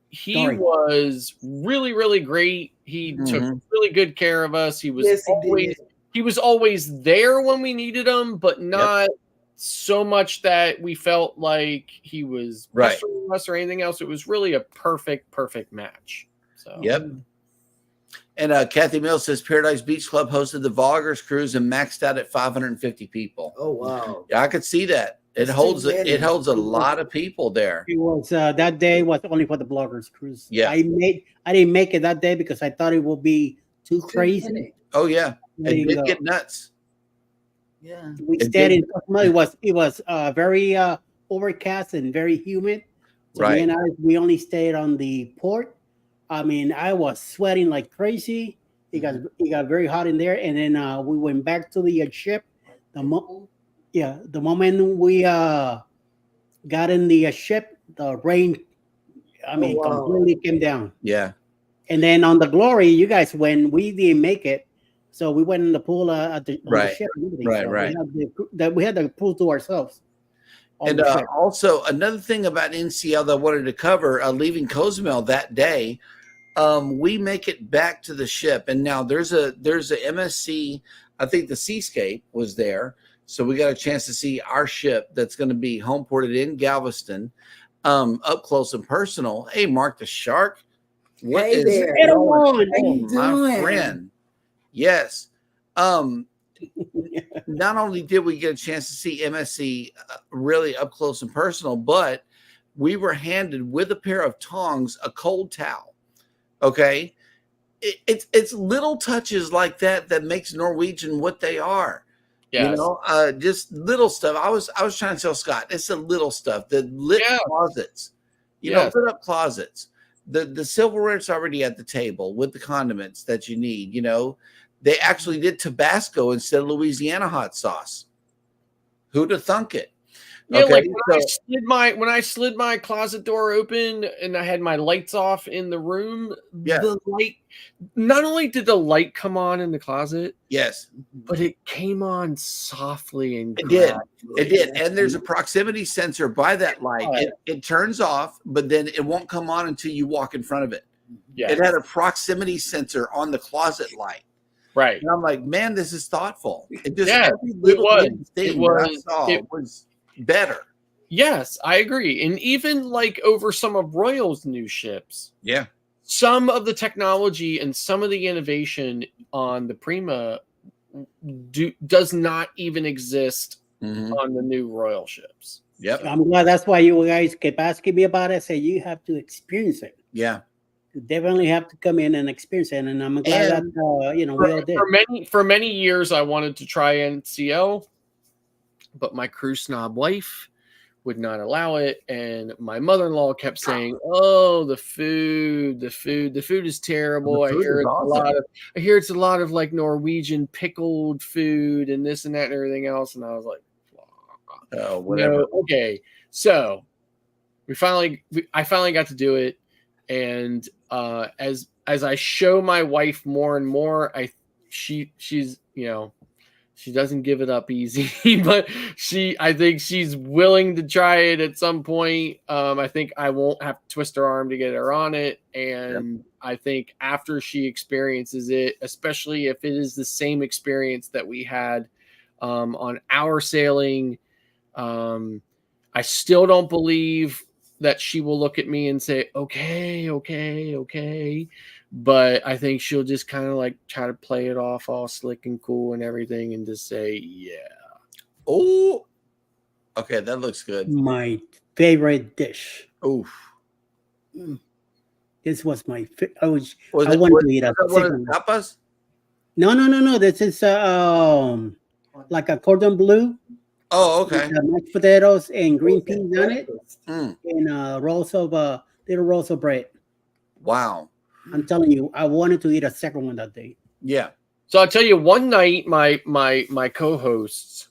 He Dory. was really, really great. He took Mhm. really good care of us. He was Yes, he always did. he was always there when we needed him, but not so much that we felt like he was Right. pestering us or anything else. It was really a perfect match. So Yep. And Kathy Mills says Paradise Beach Club hosted the Vloggers Cruise and maxed out at 550 people. Oh wow. Yeah, I could see that. It It's holds too many. it holds a lot of people there. It was that day was only for the bloggers cruise. Yeah. I didn't make it that day because I thought it would be too Too crazy. many. Oh yeah, There it you did go. get nuts. Yeah. We It stayed did. in Cozumel. It was very overcast and very humid. So Right. me and we only stayed on the port. I mean, I was sweating like crazy. It got very hot in there, and then we went back to the ship. The moment we got in the ship, the rain, wow. completely came down. Yeah, And then on the Glory, you guys, when we didn't make it, so we went in the pool on the Right. ship. and everything. Right, So right. we had the pool to ourselves. on and the ship. also another thing about NCL that I wanted to cover, leaving Cozumel that day, we make it back to the ship, and now there's a MSC. I think the Seascape was there, so we got a chance to see our ship that's going to be home ported in Galveston, up close and personal. Hey, Mark the Shark, what Hey is there. going How you on, my doing? friend? Yes. Not only did we get a chance to see MSC really up close and personal, but we were handed with a pair of tongs a cold towel. Okay, it's little touches like that that makes Norwegian what they are. yes. You know, just little stuff. I was trying to tell Scott, it's the little stuff, the lit Yeah. closets, Yes. lit up closets. The silverware's already at the table with the condiments that you need. You know, they actually did Tabasco instead of Louisiana hot sauce. Who'd have thunk it? Yeah, Okay, like so- when I slid my closet door open and I had my lights off in the room, Yeah. the light, not only did the light come on in the closet, Yes, but it came on softly and it did. gradually. It did. And there's a proximity sensor by that light. Oh, It turns off, but then it won't come on until you walk in front of it. Yeah, It had a proximity sensor on the closet light. right. And I'm like, man, this is thoughtful. It just Yeah, every little was. bitty thing It that I was. saw It- was better. Yes, I agree. And even like over some of Royal's new ships, Yeah. some of the technology and some of the innovation on the Prima does not even exist Mhm. on the new Royal ships. Yep. I'm glad that's why you guys kept asking me about it. Say you have to experience it. Yeah. You definitely have to come in and experience it. And I'm glad And- that we all did. For many years, I wanted to try NCL, but my cruise snob wife would not allow it, and my mother-in-law kept saying, "Oh, the food is terrible. The food is awesome. I hear it's a lot of like Norwegian pickled food and this and that and everything else." And I was like, Oh, whatever. no, okay. So I finally got to do it, and as I show my wife more and more, she's she doesn't give it up easy, but I think she's willing to try it at some point. I think I won't have to twist her arm to get her on it, and I think after she experiences it, especially if it is the same experience that we had on our sailing. I still don't believe that she will look at me and say, okay. But I think she'll just kind of like try to play it off all slick and cool and everything and just say, yeah. Oh, okay. That looks good. My favorite dish. Oof. It This was my. Was I it, wanted was, to eat a was that one of second the one. tapas? No. This is like a cordon bleu Oh, with okay. mashed potatoes and green peas on it, Mm, and rolls of little rolls of bread. wow. I'm telling you, I wanted to eat a second one that day. Yeah. So I'll tell you, one night my co-hosts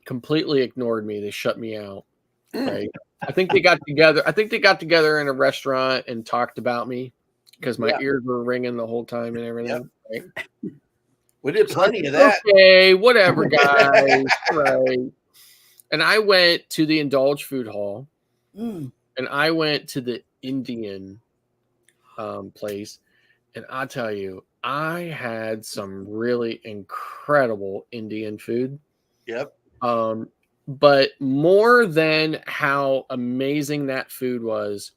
completely ignored me. They shut me out. Right. I think they got together in a restaurant and talked about me because my ears were ringing the whole time and everything. Right? We did plenty of that. Okay, whatever, guys. Right. And I went to the Indulge Food Hall, Mm. and I went to the Indian place, and I'll tell you, I had some really incredible Indian food. Yep. But more than how amazing that food was,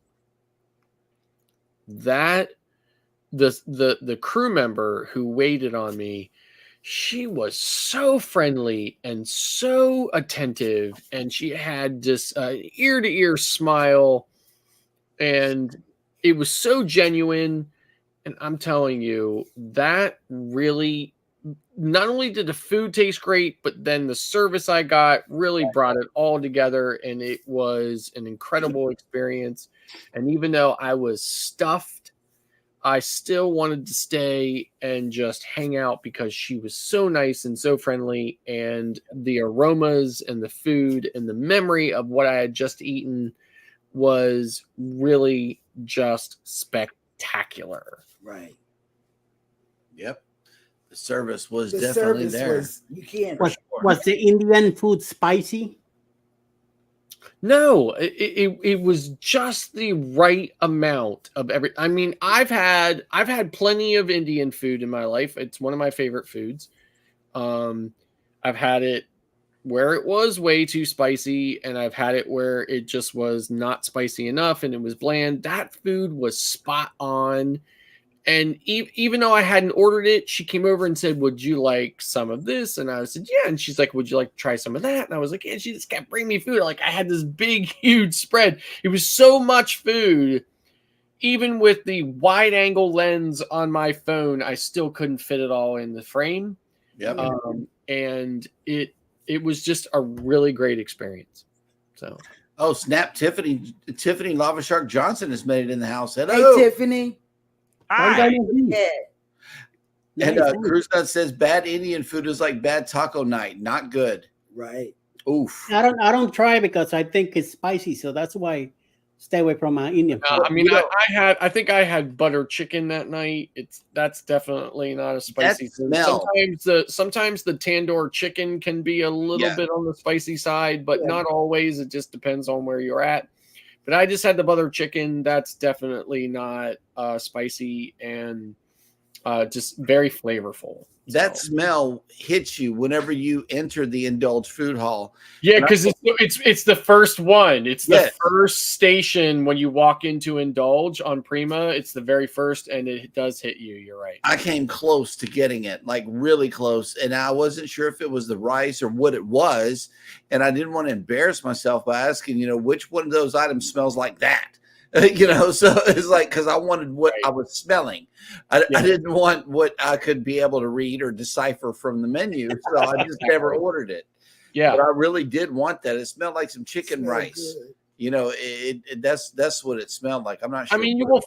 that the crew member who waited on me, she was so friendly and so attentive, and she had this ear to ear smile, and it was so genuine. And I'm telling you, that really, not only did the food taste great, but then the service I got really brought it all together, and it was an incredible experience. And even though I was stuffed, I still wanted to stay and just hang out because she was so nice and so friendly, and the aromas and the food and the memory of what I had just eaten was really just spectacular. Right. Yep. The service was The definitely service there. was, you can't. Was the Indian food spicy? No, it was just the right amount of every. I mean, I've had plenty of Indian food in my life. It's one of my favorite foods. I've had it where it was way too spicy, and I've had it where it just was not spicy enough and it was bland. That food was spot on. And even though I hadn't ordered it, she came over and said, "Would you like some of this?" And I said, "Yeah." And she's like, "Would you like to try some of that?" And I was like, "Yeah." She just kept bringing me food. Like I had this big, huge spread. It was so much food. Even with the wide angle lens on my phone, I still couldn't fit it all in the frame. Yep. And it was just a really great experience. So, Oh, snap. Tiffany Lava Shark Johnson has made it in the house. Hey, Hello. Tiffany. Hi. Yeah. And Cruz Nut says bad Indian food is like bad taco night. Not good. Right. Oof. I don't try because I think it's spicy, so that's why I stay away from Indian food. I mean, I think I had butter chicken that night. That's definitely not a spicy food. Smell. Sometimes the tandoor chicken can be a little bit on the spicy side, but not always. It just depends on where you're at. But I just had the butter chicken. That's definitely not spicy and just very flavorful. That smell hits you whenever you enter the Indulge Food Hall. Yeah, because it's the first one. It's the Yes. first station when you walk into Indulge on Prima. It's the very first, and it does hit you. You're right. I came close to getting it, like really close, and I wasn't sure if it was the rice or what it was, and I didn't want to embarrass myself by asking, which one of those items smells like that. So it's like, because I wanted what I was smelling. I didn't want what I could be able to read or decipher from the menu, so I just never ordered it. Yeah, but I really did want that. It smelled like some chicken rice. Good. That's what it smelled like. I'm not sure. I mean, you will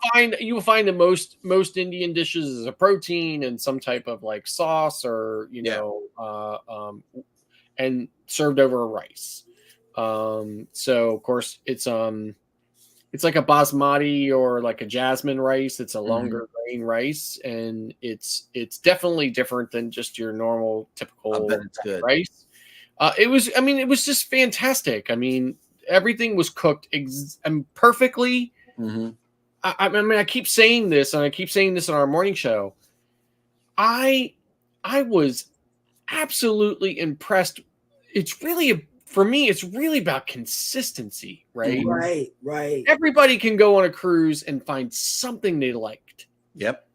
find that most Indian dishes is a protein and some type of like sauce or and served over rice. So of course it's like a basmati or like a jasmine rice. It's a longer grain rice, and it's definitely different than just your normal typical I bet it's good. rice. It was just fantastic. I mean, everything was cooked perfectly. Mm-hmm. I mean, I keep saying this, and I keep saying this on our morning show. I was absolutely impressed. For me, it's really about consistency, right? Right. Everybody can go on a cruise and find something they liked. Yep.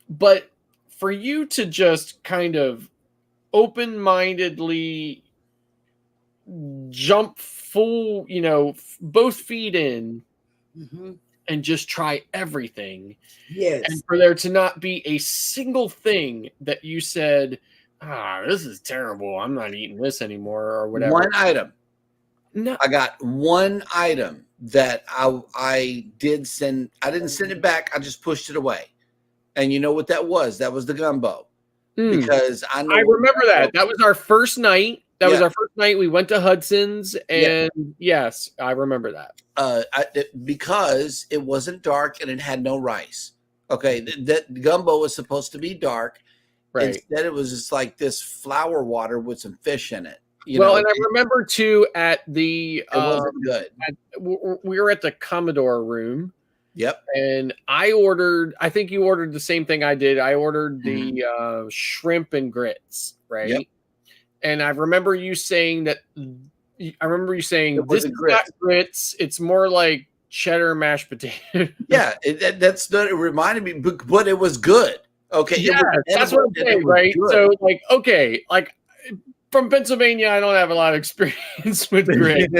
But for you to just kind of open-mindedly jump full, both feet in Mhm. and just try everything. Yes. And for there to not be a single thing that you said, this is terrible, I'm not eating this anymore, or whatever. One item. No. I got one item that I did send. I didn't send it back. I just pushed it away. And you know what that was? That was the gumbo. Because I know I remember that. That was our first night. That was our first night. We went to Hudson's, and yes, I remember that. Because it wasn't dark and it had no rice. Okay, that gumbo was supposed to be dark. Right. Instead, it was just like this flour water with some fish in it. And I remember too at the it wasn't good. We were at the Commodore room. Yep. And I think you ordered the same thing I did. I ordered the shrimp and grits, right? Yep. And I remember you saying this is not grits. It's more like cheddar mashed potato. Yeah, that's not. It reminded me, but it was good. Okay. Yeah, that's what I'm saying, right? Good. So, like, okay, like from Pennsylvania, I don't have a lot of experience with grits,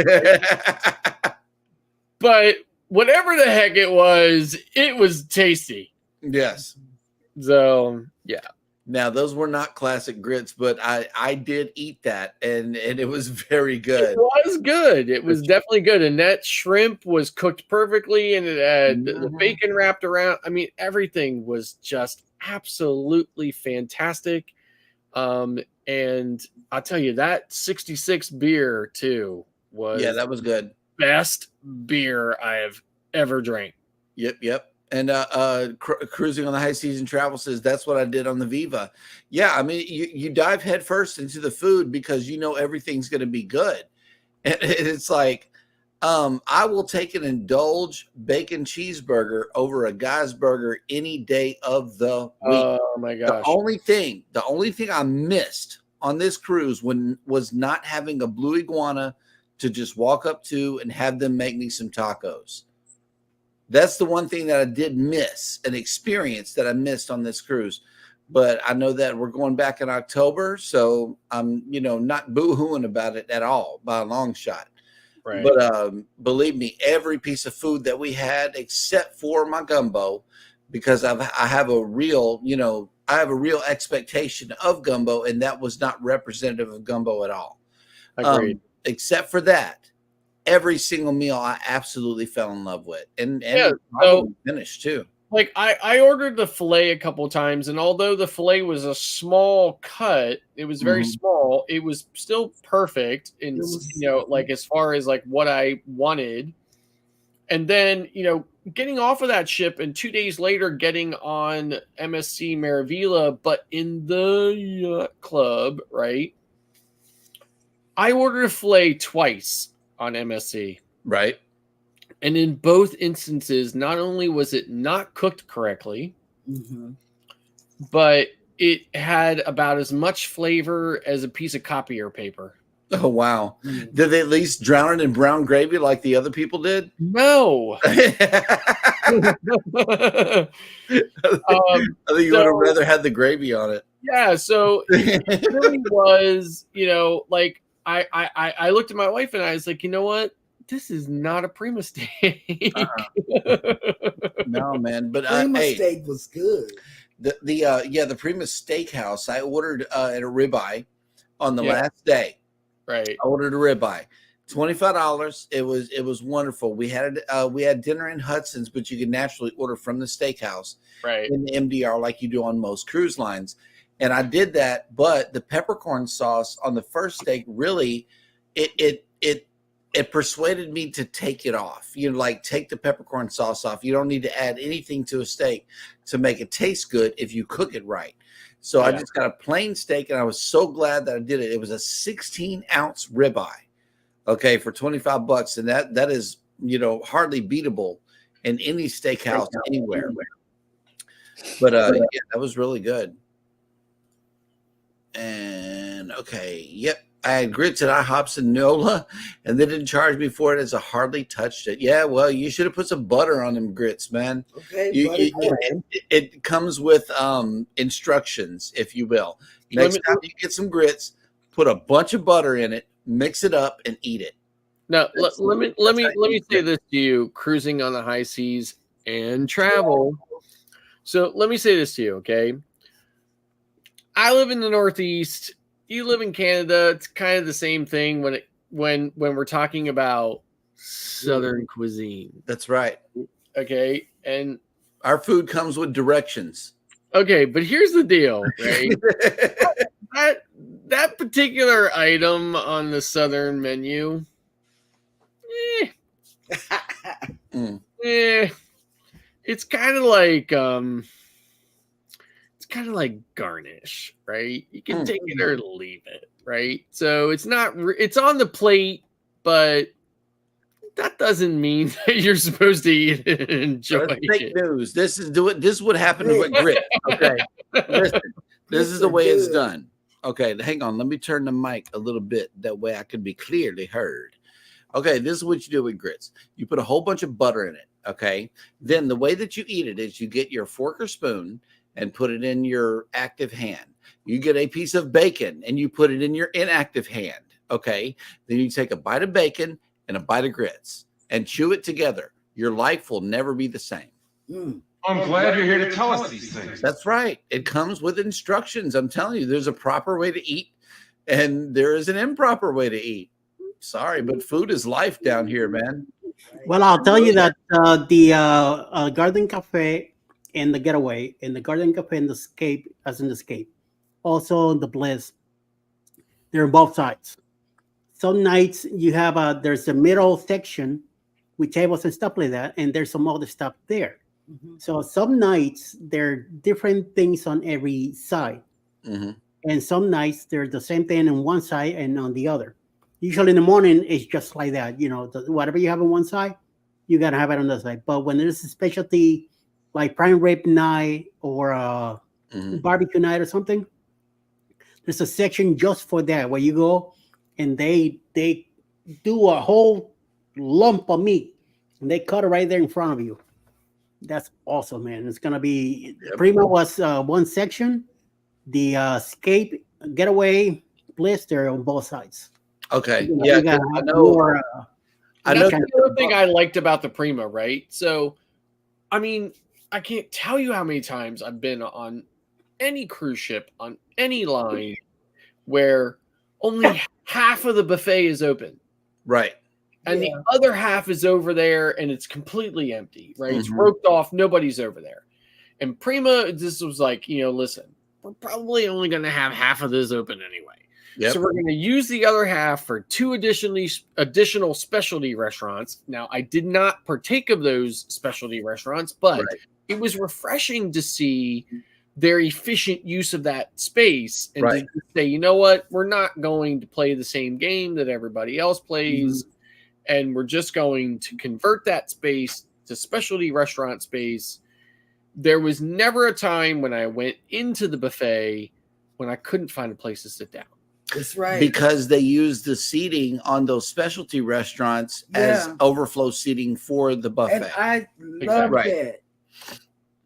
but whatever the heck it was tasty. Yes. So, yeah. Now, those were not classic grits, but I did eat that, and it was very good. It was good. It was definitely good. And that shrimp was cooked perfectly, and it had the bacon wrapped around. I mean, everything was just absolutely fantastic. And I'll tell you, that 66 beer, too, was that was good. Best beer I have ever drank. Yep. And Cruising on the High Season Travel says that's what I did on the Viva. Yeah, I mean, you dive headfirst into the food because you know everything's going to be good. And it's like, I will take an Indulge bacon cheeseburger over a Guy's burger any day of the week. Oh my gosh! The only thing I missed on this cruise was not having a Blue Iguana to just walk up to and have them make me some tacos. That's the one thing that I did miss, an experience that I missed on this cruise. But I know that we're going back in October, so I'm, not boo-hooing about it at all by a long shot. Right. But believe me, every piece of food that we had, except for my gumbo, because I have a real expectation of gumbo, and that was not representative of gumbo at all. Agreed. Except for that. Every single meal I absolutely fell in love with, and so finished too. Like I ordered the filet a couple of times, and although the filet was a small cut, it was very small. It was still perfect, and like as far as like what I wanted. And then getting off of that ship, and 2 days later getting on MSC Maravilla, but in the yacht club, right? I ordered a filet twice on MSC. Right. And in both instances, not only was it not cooked correctly, but it had about as much flavor as a piece of copier paper. Oh, wow. Did they at least drown it in brown gravy like the other people did? No. I think you would have rather had the gravy on it. Yeah. So it really was, like, I looked at my wife and I was like, you know what? This is not a Prima steak. No, man. But Prima steak was good. The Prima Steakhouse. I ordered at a ribeye on the last day. Right. I ordered a ribeye. $25. It was wonderful. We had dinner in Hudson's, but you can naturally order from the steakhouse in the MDR like you do on most cruise lines. And I did that, but the peppercorn sauce on the first steak really it persuaded me to take it off. Take the peppercorn sauce off. You don't need to add anything to a steak to make it taste good if you cook it right. So I just got a plain steak, and I was so glad that I did it. It was a 16-ounce ribeye, okay, for $25, and that is hardly beatable in any steakhouse anywhere. But that was really good. And I had grits at IHOPs and NOLA, and they didn't charge me for it as I hardly touched it. Yeah, well, you should have put some butter on them grits, man. Okay, it comes with instructions, if you will. Next time you get some grits, put a bunch of butter in it, mix it up, and eat it. Now, let me say this to you, cruising on the high seas and travel. So let me say this to you, okay? I live in the Northeast. You live in Canada. It's kind of the same thing when we're talking about Southern cuisine. That's right. Okay, and our food comes with directions. Okay, but here's the deal, right? that particular item on the Southern menu, it's kind of like garnish, right? You can take it or leave it, right? So it's on the plate, but that doesn't mean that you're supposed to eat it and enjoy That's fake it. news. This is what happened with grit. Okay, listen, this is the way it's done. Okay, hang on. Let me turn the mic a little bit. That way I can be clearly heard. Okay, this is what you do with grits. You put a whole bunch of butter in it. Okay, then the way that you eat it is you get your fork or spoon and put it in your active hand. You get a piece of bacon and you put it in your inactive hand. Okay, then you take a bite of bacon and a bite of grits and chew it together. Your life will never be the same. I'm glad you're here to tell us these things. That's right. It comes with instructions. I'm telling you, there's a proper way to eat and there is an improper way to eat. Sorry, but food is life down here, man. Well, I'll tell you that the Garden Cafe and the Getaway, and the Garden Cafe and the Escape, as in the Escape, also the Bliss, they're on both sides. Some nights you have there's a middle section with tables and stuff like that, and there's some other stuff there. So some nights there are different things on every side, and some nights they're the same thing on one side and on the other. Usually in the morning it's just like that, whatever you have on one side, you gotta have it on the other side. But when there's a specialty like prime rib night or barbecue night or something, there's a section just for that where you go and they do a whole lump of meat and they cut it right there in front of you. That's awesome, man. It's gonna be Prima was one section, the Escape, Getaway, Bliss, they're on both sides. Okay, I know. That's the other thing I liked about the Prima, right? So, I mean, I can't tell you how many times I've been on any cruise ship on any line where only half of the buffet is open. Right. And the other half is over there and it's completely empty, right? It's roped off. Nobody's over there. And Prima, this was like, listen, we're probably only going to have half of this open anyway. So we're going to use the other half for 2 additional specialty restaurants. Now, I did not partake of those specialty restaurants, but it was refreshing to see their efficient use of that space and to say, you know what, we're not going to play the same game that everybody else plays, and we're just going to convert that space to specialty restaurant space. There was never a time when I went into the buffet when I couldn't find a place to sit down. That's right. Because they use the seating on those specialty restaurants as overflow seating for the buffet. And I love that.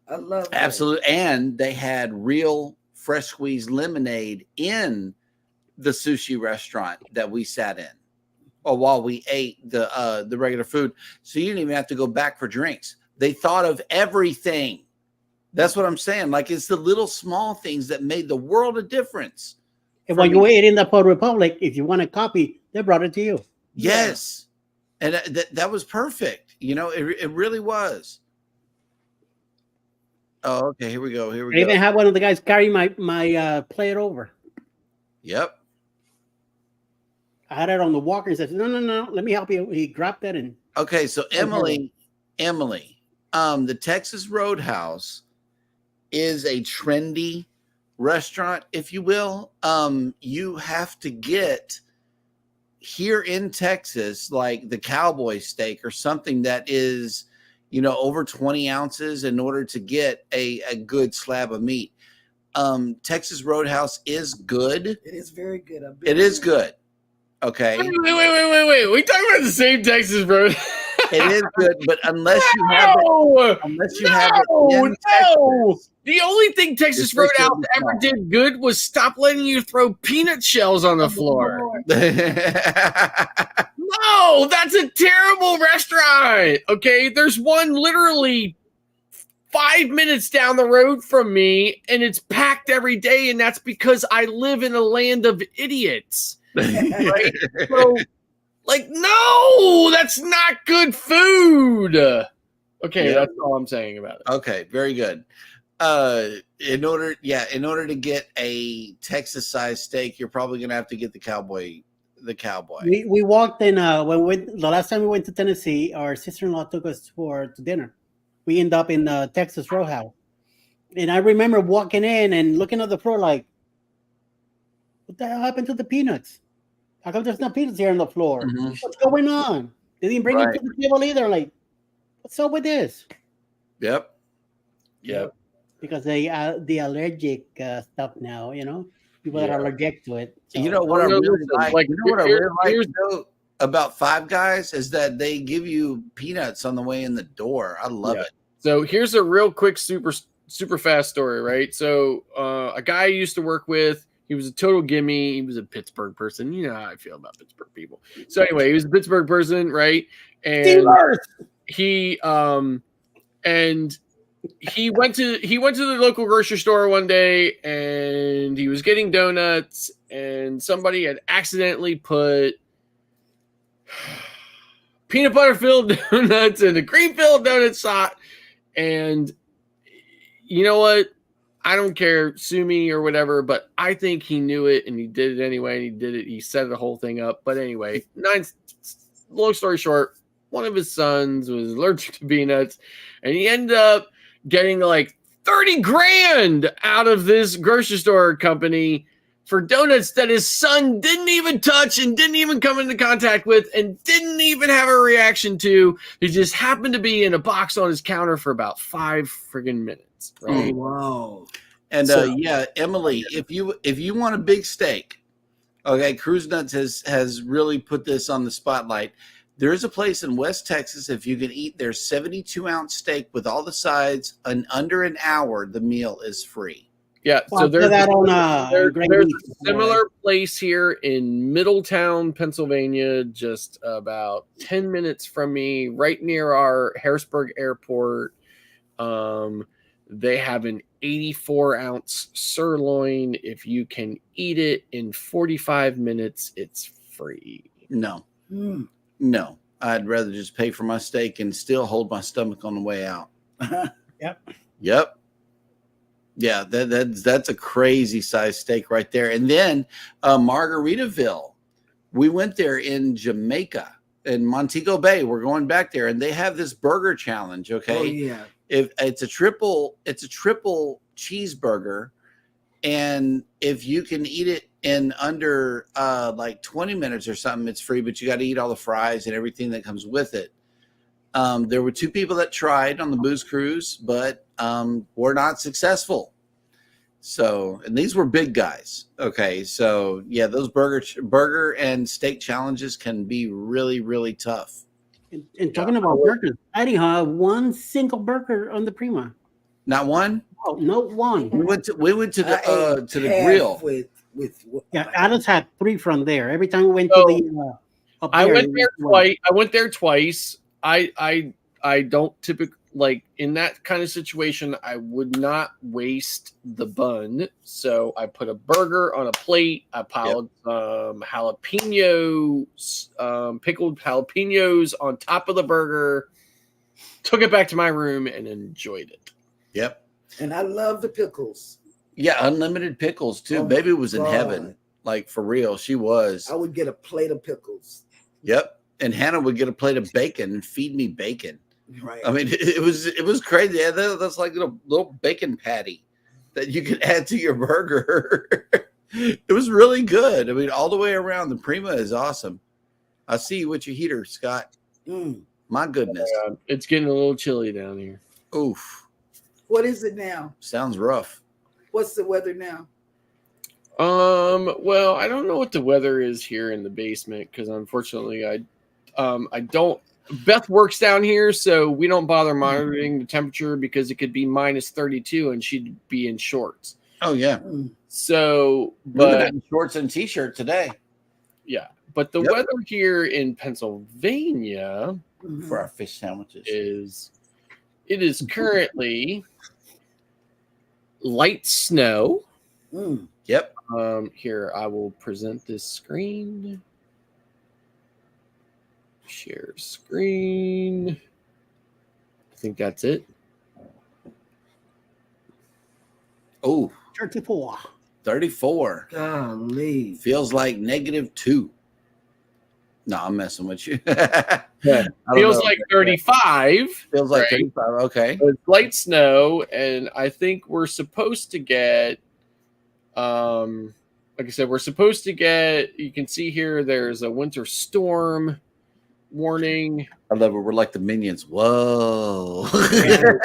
I love that. Absolutely. And they had real fresh squeezed lemonade in the sushi restaurant that we sat in, or while we ate the regular food. So you didn't even have to go back for drinks. They thought of everything. That's what I'm saying. Like, it's the little small things that made the world of difference. And when you ate in the Port Republic, if you want a copy, they brought it to you. Yes. And that was perfect. It really was. Oh, okay. Here we go. I even have one of the guys carry my plate over. Yep. I had it on the walker and said, no, let me help you. He dropped it and. Okay. So Emily, the Texas Roadhouse is a trendy restaurant, if you will. You have to get here in Texas, like the cowboy steak or something that is, over 20 ounces in order to get a good slab of meat. Texas Roadhouse is good. It is very good. It is good. Okay. Wait. We talking about the same Texas Road. It is good, but unless you have it in Texas, the only thing Texas Roadhouse ever did good was stop letting you throw peanut shells on the floor. No, that's a terrible restaurant. Okay, there's one literally 5 minutes down the road from me, and it's packed every day, and that's because I live in a land of idiots. Right? So, like, no, that's not good food. Okay, Yeah. that's all I'm saying about it. Okay, very good. In order to get a Texas-sized steak, you're probably gonna have to get the cowboy. We walked in the last time we went to Tennessee, our sister-in-law took us to dinner. We ended up in Texas Roadhouse. And I remember walking in and looking at the floor like, what the hell happened to the peanuts? How come there's no peanuts here on the floor? Mhm. What's going on? They didn't bring it Right. to the table either. Like, what's up with this? Yep. Because the allergic stuff now, people that are allergic to it. So- You know what I No, really listen, like? like, You know what I here- really like here's- though, about Five Guys is that they give you peanuts on the way in the door. I love Yeah. it. So here's a real quick, super fast story, right? So a guy I used to work with, he was a total gimme. He was a Pittsburgh person. You know how I feel about Pittsburgh people. So anyway, he was a Pittsburgh person, right? And Steelers! he went to the local grocery store one day, and he was getting donuts, and somebody had accidentally put peanut butter filled donuts in a cream filled donut shot. And you know what? I don't care, sue me or whatever, but I think he knew it and he did it anyway. And he did it. He set the whole thing up. But anyway, long story short, one of his sons was allergic to peanuts, and he ended up getting like 30 grand out of this grocery store company for donuts that his son didn't even touch and didn't even come into contact with and didn't even have a reaction to. He just happened to be in a box on his counter for about 5 friggin' minutes. Right? Oh, wow. And So- Emily, if you want a big steak, okay, Cruise Nuts has really put this on the spotlight. There is a place in West Texas, if you can eat their 72-ounce steak with all the sides in under an hour, the meal is free. Yeah, Well, so put there's that on, there's Greg a Leach. similar place here in Middletown, Pennsylvania, just about 10 minutes from me, right near our Harrisburg Airport. They have an 84-ounce sirloin. If you can eat it in 45 minutes, it's free. No, Mm. no. I'd rather just pay for my steak and still hold my stomach on the way out. Yep. Yeah, that's a crazy size steak right there. And then Margaritaville. We went there in Jamaica, in Montego Bay. We're going back there, and they have this burger challenge. Okay, Oh, yeah. if it's a triple cheeseburger, and if you can eat it in under like 20 minutes or something, it's free, but you got to eat all the fries and everything that comes with it. There were 2 people that tried on the booze cruise, but were not successful. So, and these were big guys. Okay, so yeah, those burger and steak challenges can be really, really tough. And talking about burgers, I didn't have one single burger on the Prima. Not one. Oh, no one. We went to the I ate half grill. with Yeah, Adams had 3 from there. Every time we went So, to the up I went it there was one. twice. I went there twice. I don't typically, like, in that kind of situation, I would not waste the bun. So I put a burger on a plate. I piled jalapenos, pickled jalapenos on top of the burger, took it back to my room and enjoyed it. Yep. and I love the pickles. Yeah, unlimited pickles too. Oh my Baby was in God. heaven. Like for real, she was. I would get a plate of pickles. Yep. And Hannah would get a plate of bacon and feed me bacon. Right. I mean, it was crazy. Yeah, that's like a little bacon patty that you could add to your burger. It was really good. I mean, all the way around. The Prima is awesome. I see you with your heater, Scott. Mm. My goodness. It's getting a little chilly down here. Oof. What is it now? Sounds rough. What's the weather now? Well, I don't know what the weather is here in the basement because unfortunately I don't. Beth works down here, so we don't bother monitoring the temperature because it could be minus 32 and she'd be in shorts. Oh yeah. Mm. So, But but in shorts and t-shirt today. yeah, But the Yep. weather here in Pennsylvania For our fish sandwiches. is currently light snow. Mm. Yep. Here, I will present this screen. Share screen. I think that's it. Oh, 34. 34. Golly. Feels like -2. No, I'm messing with you. Feels like 35. Feels like right? 35. Okay. It's light snow, and I think we're supposed to get, like I said, we're supposed to get. You can see here, there's a winter storm warning. I love it. We're like the minions. Whoa. So,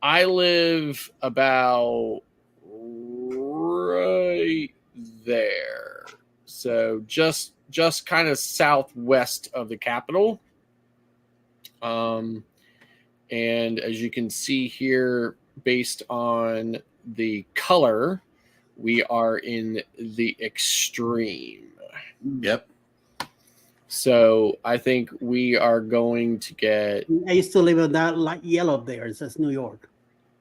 I live about right there, so just kind of southwest of the capital. And as you can see here, based on the color, we are in the extreme. Yep. So I think we are going to get, I used to live in that light yellow there. It says New York.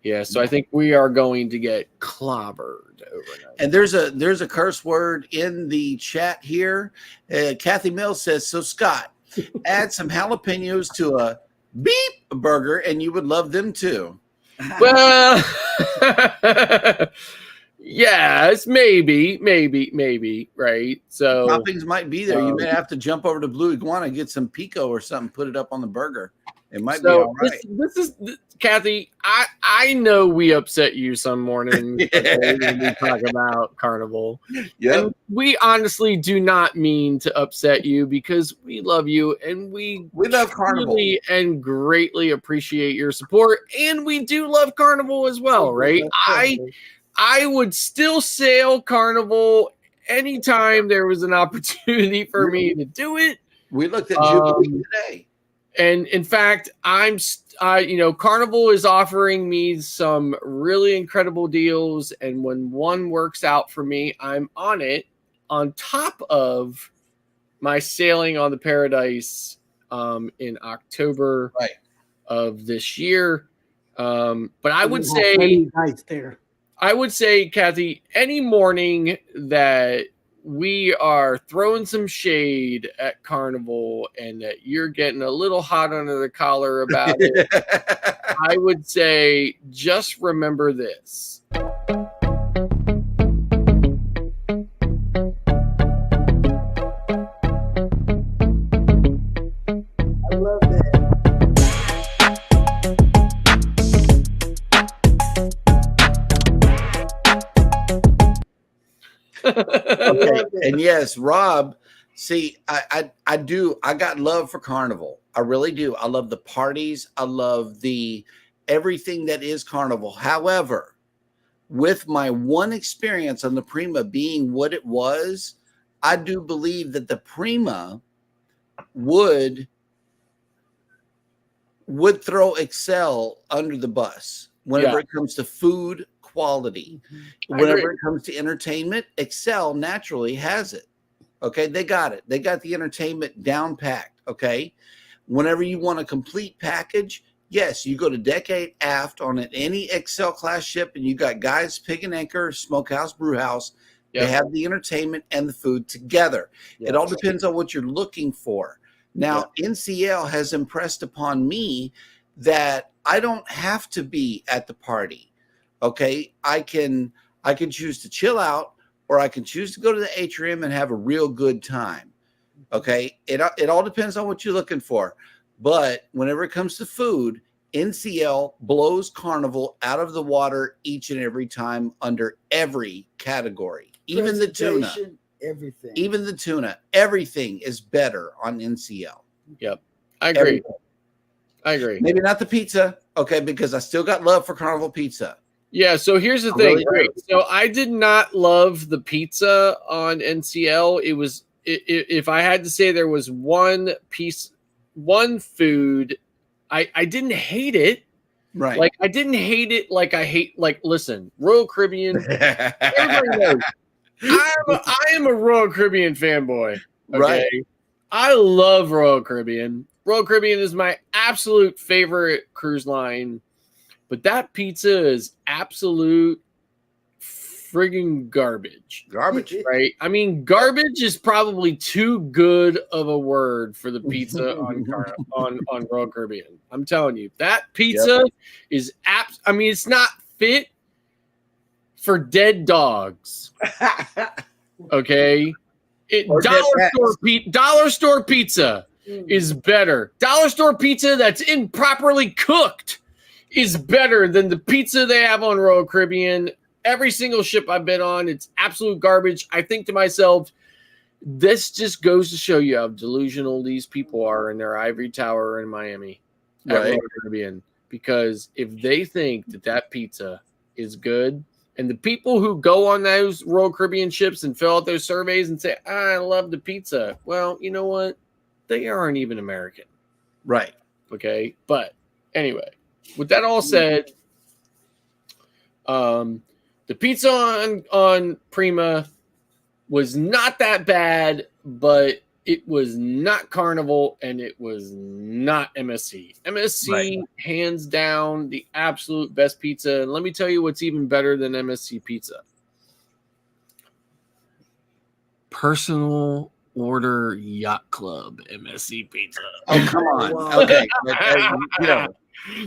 yeah. So I think we are going to get clobbered overnight. And there's a curse word in the chat here. Kathy Mills says, so Scott, add some jalapenos to a beep burger and you would love them too. Well, yes, maybe, right? So Toppings might be there. You may have to jump over to Blue Iguana, get some pico or something, put it up on the burger. It might be all right. This is Kathy. I know we upset you some morning when we talk about Carnival. Yep. And we honestly do not mean to upset you because we love you and we love Carnival really and greatly appreciate your support. And we do love Carnival as well, right? I would still sail Carnival anytime there was an opportunity for me to do it. We looked at Jubilee today. And in fact, Carnival is offering me some really incredible deals. And when one works out for me, I'm on it on top of my sailing on the Paradise in October of this year. But I would say, Kathy, any morning that we are throwing some shade at Carnival and that you're getting a little hot under the collar about it, I would say just remember this. I love that. Okay. And yes, Rob, see, I got love for Carnival. I really do. I love the parties. I love everything that is Carnival. However, with my one experience on the Prima being what it was, I do believe that the Prima would throw Excel under the bus whenever it comes to food quality. Whenever it comes to entertainment, Excel naturally has it. Okay, they got it. They got the entertainment down packed. Okay, whenever you want a complete package, yes, you go to Decade Aft on any Excel class ship, and you got Guys Pig and Anchor, Smokehouse, Brewhouse. They have the entertainment and the food together. It all depends on what you're looking for. Now, NCL has impressed upon me that I don't have to be at the party. Okay, I can choose to chill out, or I can choose to go to the atrium and have a real good time. Okay, it all depends on what you're looking for. But whenever it comes to food, NCL blows Carnival out of the water each and every time under every category. Even the tuna, everything. Even the tuna, everything is better on NCL. Yep, I agree. Everything. I agree. Maybe not the pizza, okay, because I still got love for Carnival pizza. Yeah, so here's the thing. Really so I did not love the pizza on NCL. It was, if I had to say there was one food, I didn't hate it. Right. Like I didn't hate it like I hate, like, listen, Royal Caribbean, everybody knows. I am a Royal Caribbean fanboy. Okay? Right. I love Royal Caribbean. Royal Caribbean is my absolute favorite cruise line, but that pizza is absolute friggin' garbage. Garbage. Right? I mean, garbage is probably too good of a word for the pizza on Royal Caribbean. I'm telling you, that pizza is I mean, it's not fit for dead dogs. Okay, dollar store pizza is better. Dollar store pizza that's improperly cooked is better than the pizza they have on Royal Caribbean. Every single ship I've been on, it's absolute garbage. I think to myself, this just goes to show you how delusional these people are in their ivory tower in Miami at Royal Caribbean. Because if they think that pizza is good, and the people who go on those Royal Caribbean ships and fill out those surveys and say, I love the pizza. Well, you know what? They aren't even American. Right. Okay. But anyway, with that all said, the pizza on Prima was not that bad, but it was not Carnival and it was not MSC. MSC, hands down, the absolute best pizza. And let me tell you what's even better than MSC pizza. Personal Order Yacht Club MSC pizza. Oh, come on. Okay.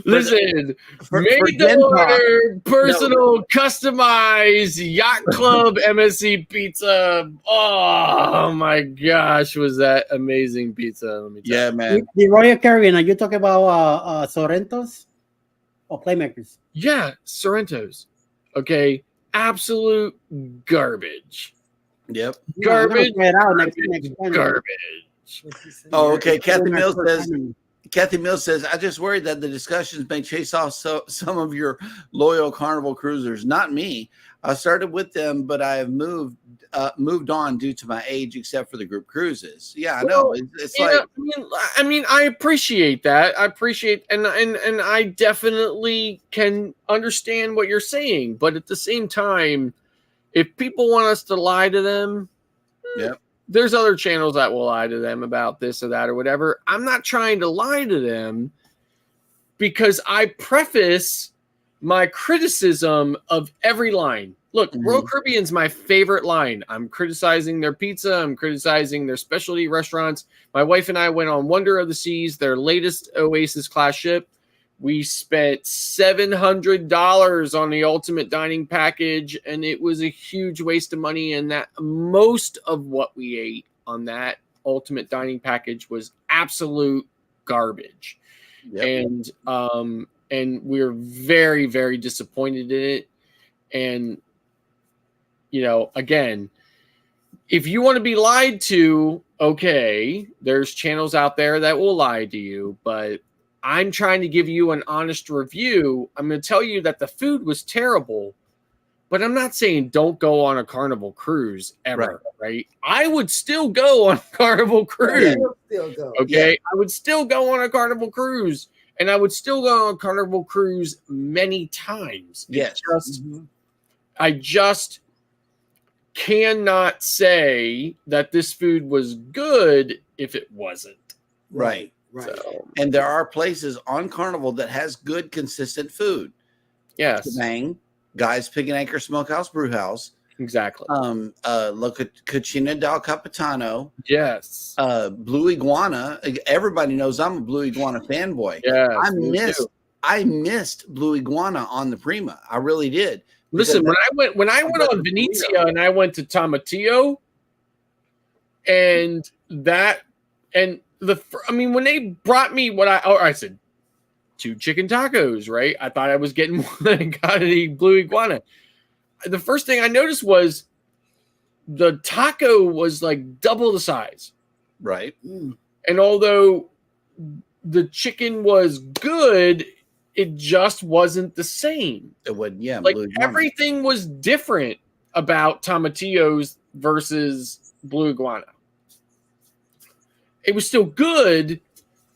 Listen, made to order, personal, customized Yacht Club MSC pizza. Oh my gosh, was that amazing pizza? Let me tell you. Man. The Royal Caribbean, are you talking about Sorrentos or Playmakers? Yeah, Sorrentos. Okay, absolute garbage. Yep. Garbage. Garbage. Oh, okay. Kathy Mills says, I just worried that the discussions may chase off some of your loyal Carnival cruisers. Not me. I started with them, but I have moved on due to my age, except for the group cruises. Yeah, I know. It's like, I mean, I appreciate that. I appreciate, and I definitely can understand what you're saying. But at the same time, if people want us to lie to them, there's other channels that will lie to them about this or that or whatever. I'm not trying to lie to them because I preface my criticism of every line. Look, Royal Caribbean's my favorite line. I'm criticizing their pizza. I'm criticizing their specialty restaurants. My wife and I went on Wonder of the Seas, their latest Oasis class ship. We spent $700 on the ultimate dining package, and it was a huge waste of money. And that most of what we ate on that ultimate dining package was absolute garbage. And we're very, very disappointed in it. And, you know, again, if you want to be lied to, okay, there's channels out there that will lie to you, but I'm trying to give you an honest review. I'm going to tell you that the food was terrible, but I'm not saying don't go on a Carnival cruise ever, right? I would still go on a Carnival cruise. Okay. I would still go on a Carnival cruise, and I would still go on a Carnival cruise many times. Yes. I just cannot say that this food was good if it wasn't. Right. So, and there are places on Carnival that has good, consistent food. Yes. Bang, Guy's Pig and Anchor Smokehouse Brewhouse. Exactly. Look at Cucina del Capitano. Yes. Blue Iguana. Everybody knows I'm a Blue Iguana fanboy. Yeah. I missed Blue Iguana on the Prima. I really did. Listen, when I went on Venezia and I went to Tomatillo, when they brought me I said 2 chicken tacos, right? I thought I was getting one and got the Blue Iguana. The first thing I noticed was the taco was like double the size. Right. And although the chicken was good, it just wasn't the same. It wasn't, yeah. Like everything was different about Tomatillos versus Blue Iguana. It was still good,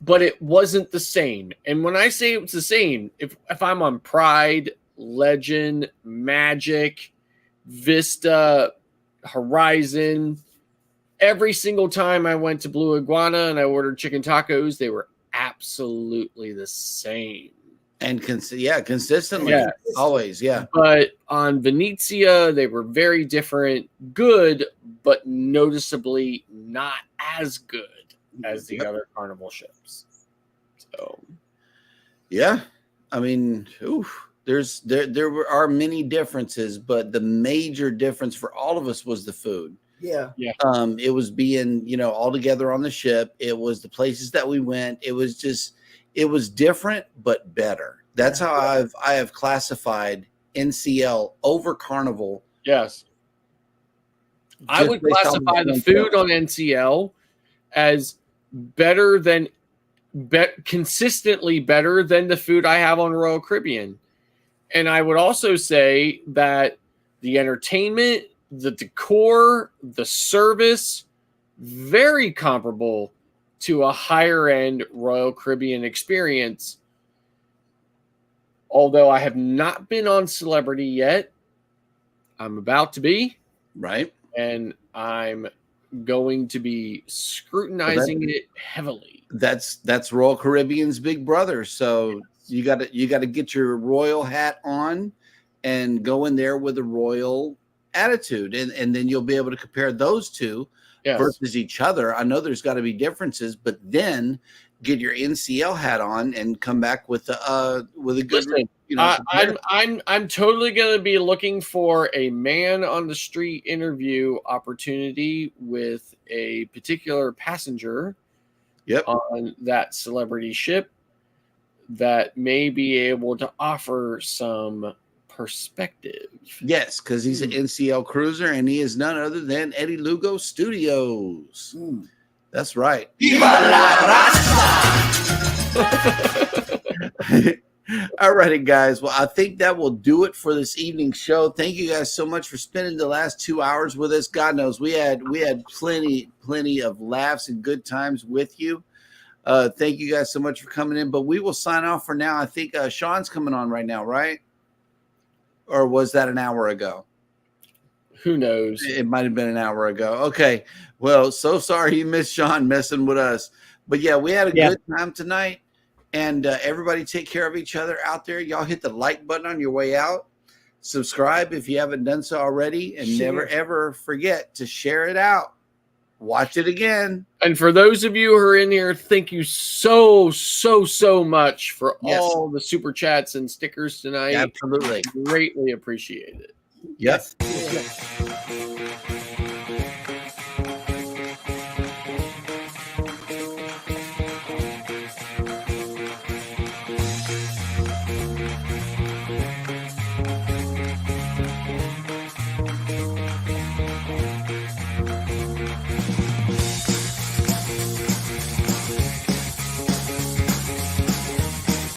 but it wasn't the same. And when I say it's the same, if I'm on Pride, Legend, Magic, Vista, Horizon. Every single time I went to Blue Iguana and I ordered chicken tacos, they were absolutely the same. And consistently, Yes. always, yeah. But on Venezia, they were very different, good, but noticeably not as good as the other Carnival ships. So, yeah, I mean, there are many differences, but the major difference for all of us was the food. Yeah. It was being, all together on the ship. It was the places that we went. It was different, but better. That's how I have classified NCL over Carnival. yes. I would classify the food on NCL as better than, consistently better than the food I have on Royal Caribbean. And I would also say that the entertainment, the decor, the service, very comparable to a higher end Royal Caribbean experience. Although I have not been on Celebrity yet, I'm about to be. Right. And I'm going to be scrutinizing it heavily. That's Royal Caribbean's big brother. So you got to get your royal hat on and go in there with a royal attitude, and then you'll be able to compare those two versus each other. I know there's got to be differences, but then get your NCL hat on and come back with a good. Listen, I'm totally going to be looking for a man on the street interview opportunity with a particular passenger. Yep. On that Celebrity ship that may be able to offer some perspective. Yes, because he's an NCL cruiser, and he is none other than Eddie Lugo Studios. That's right. All righty, guys. Well, I think that will do it for this evening's show. Thank you guys so much for spending the last 2 hours with us. God knows we had plenty of laughs and good times with you. Thank you guys so much for coming in. But we will sign off for now. I think Sean's coming on right now, right? Or was that an hour ago? Who knows? It might have been an hour ago. Okay. Well, so sorry you missed Sean messing with us. But yeah, we had a good time tonight. And everybody take care of each other out there. Y'all hit the like button on your way out. Subscribe if you haven't done so already. And never, ever forget to share it out. Watch it again. And for those of you who are in here, thank you so much for all the super chats and stickers tonight. Absolutely. Greatly appreciate it. Yes. Yes.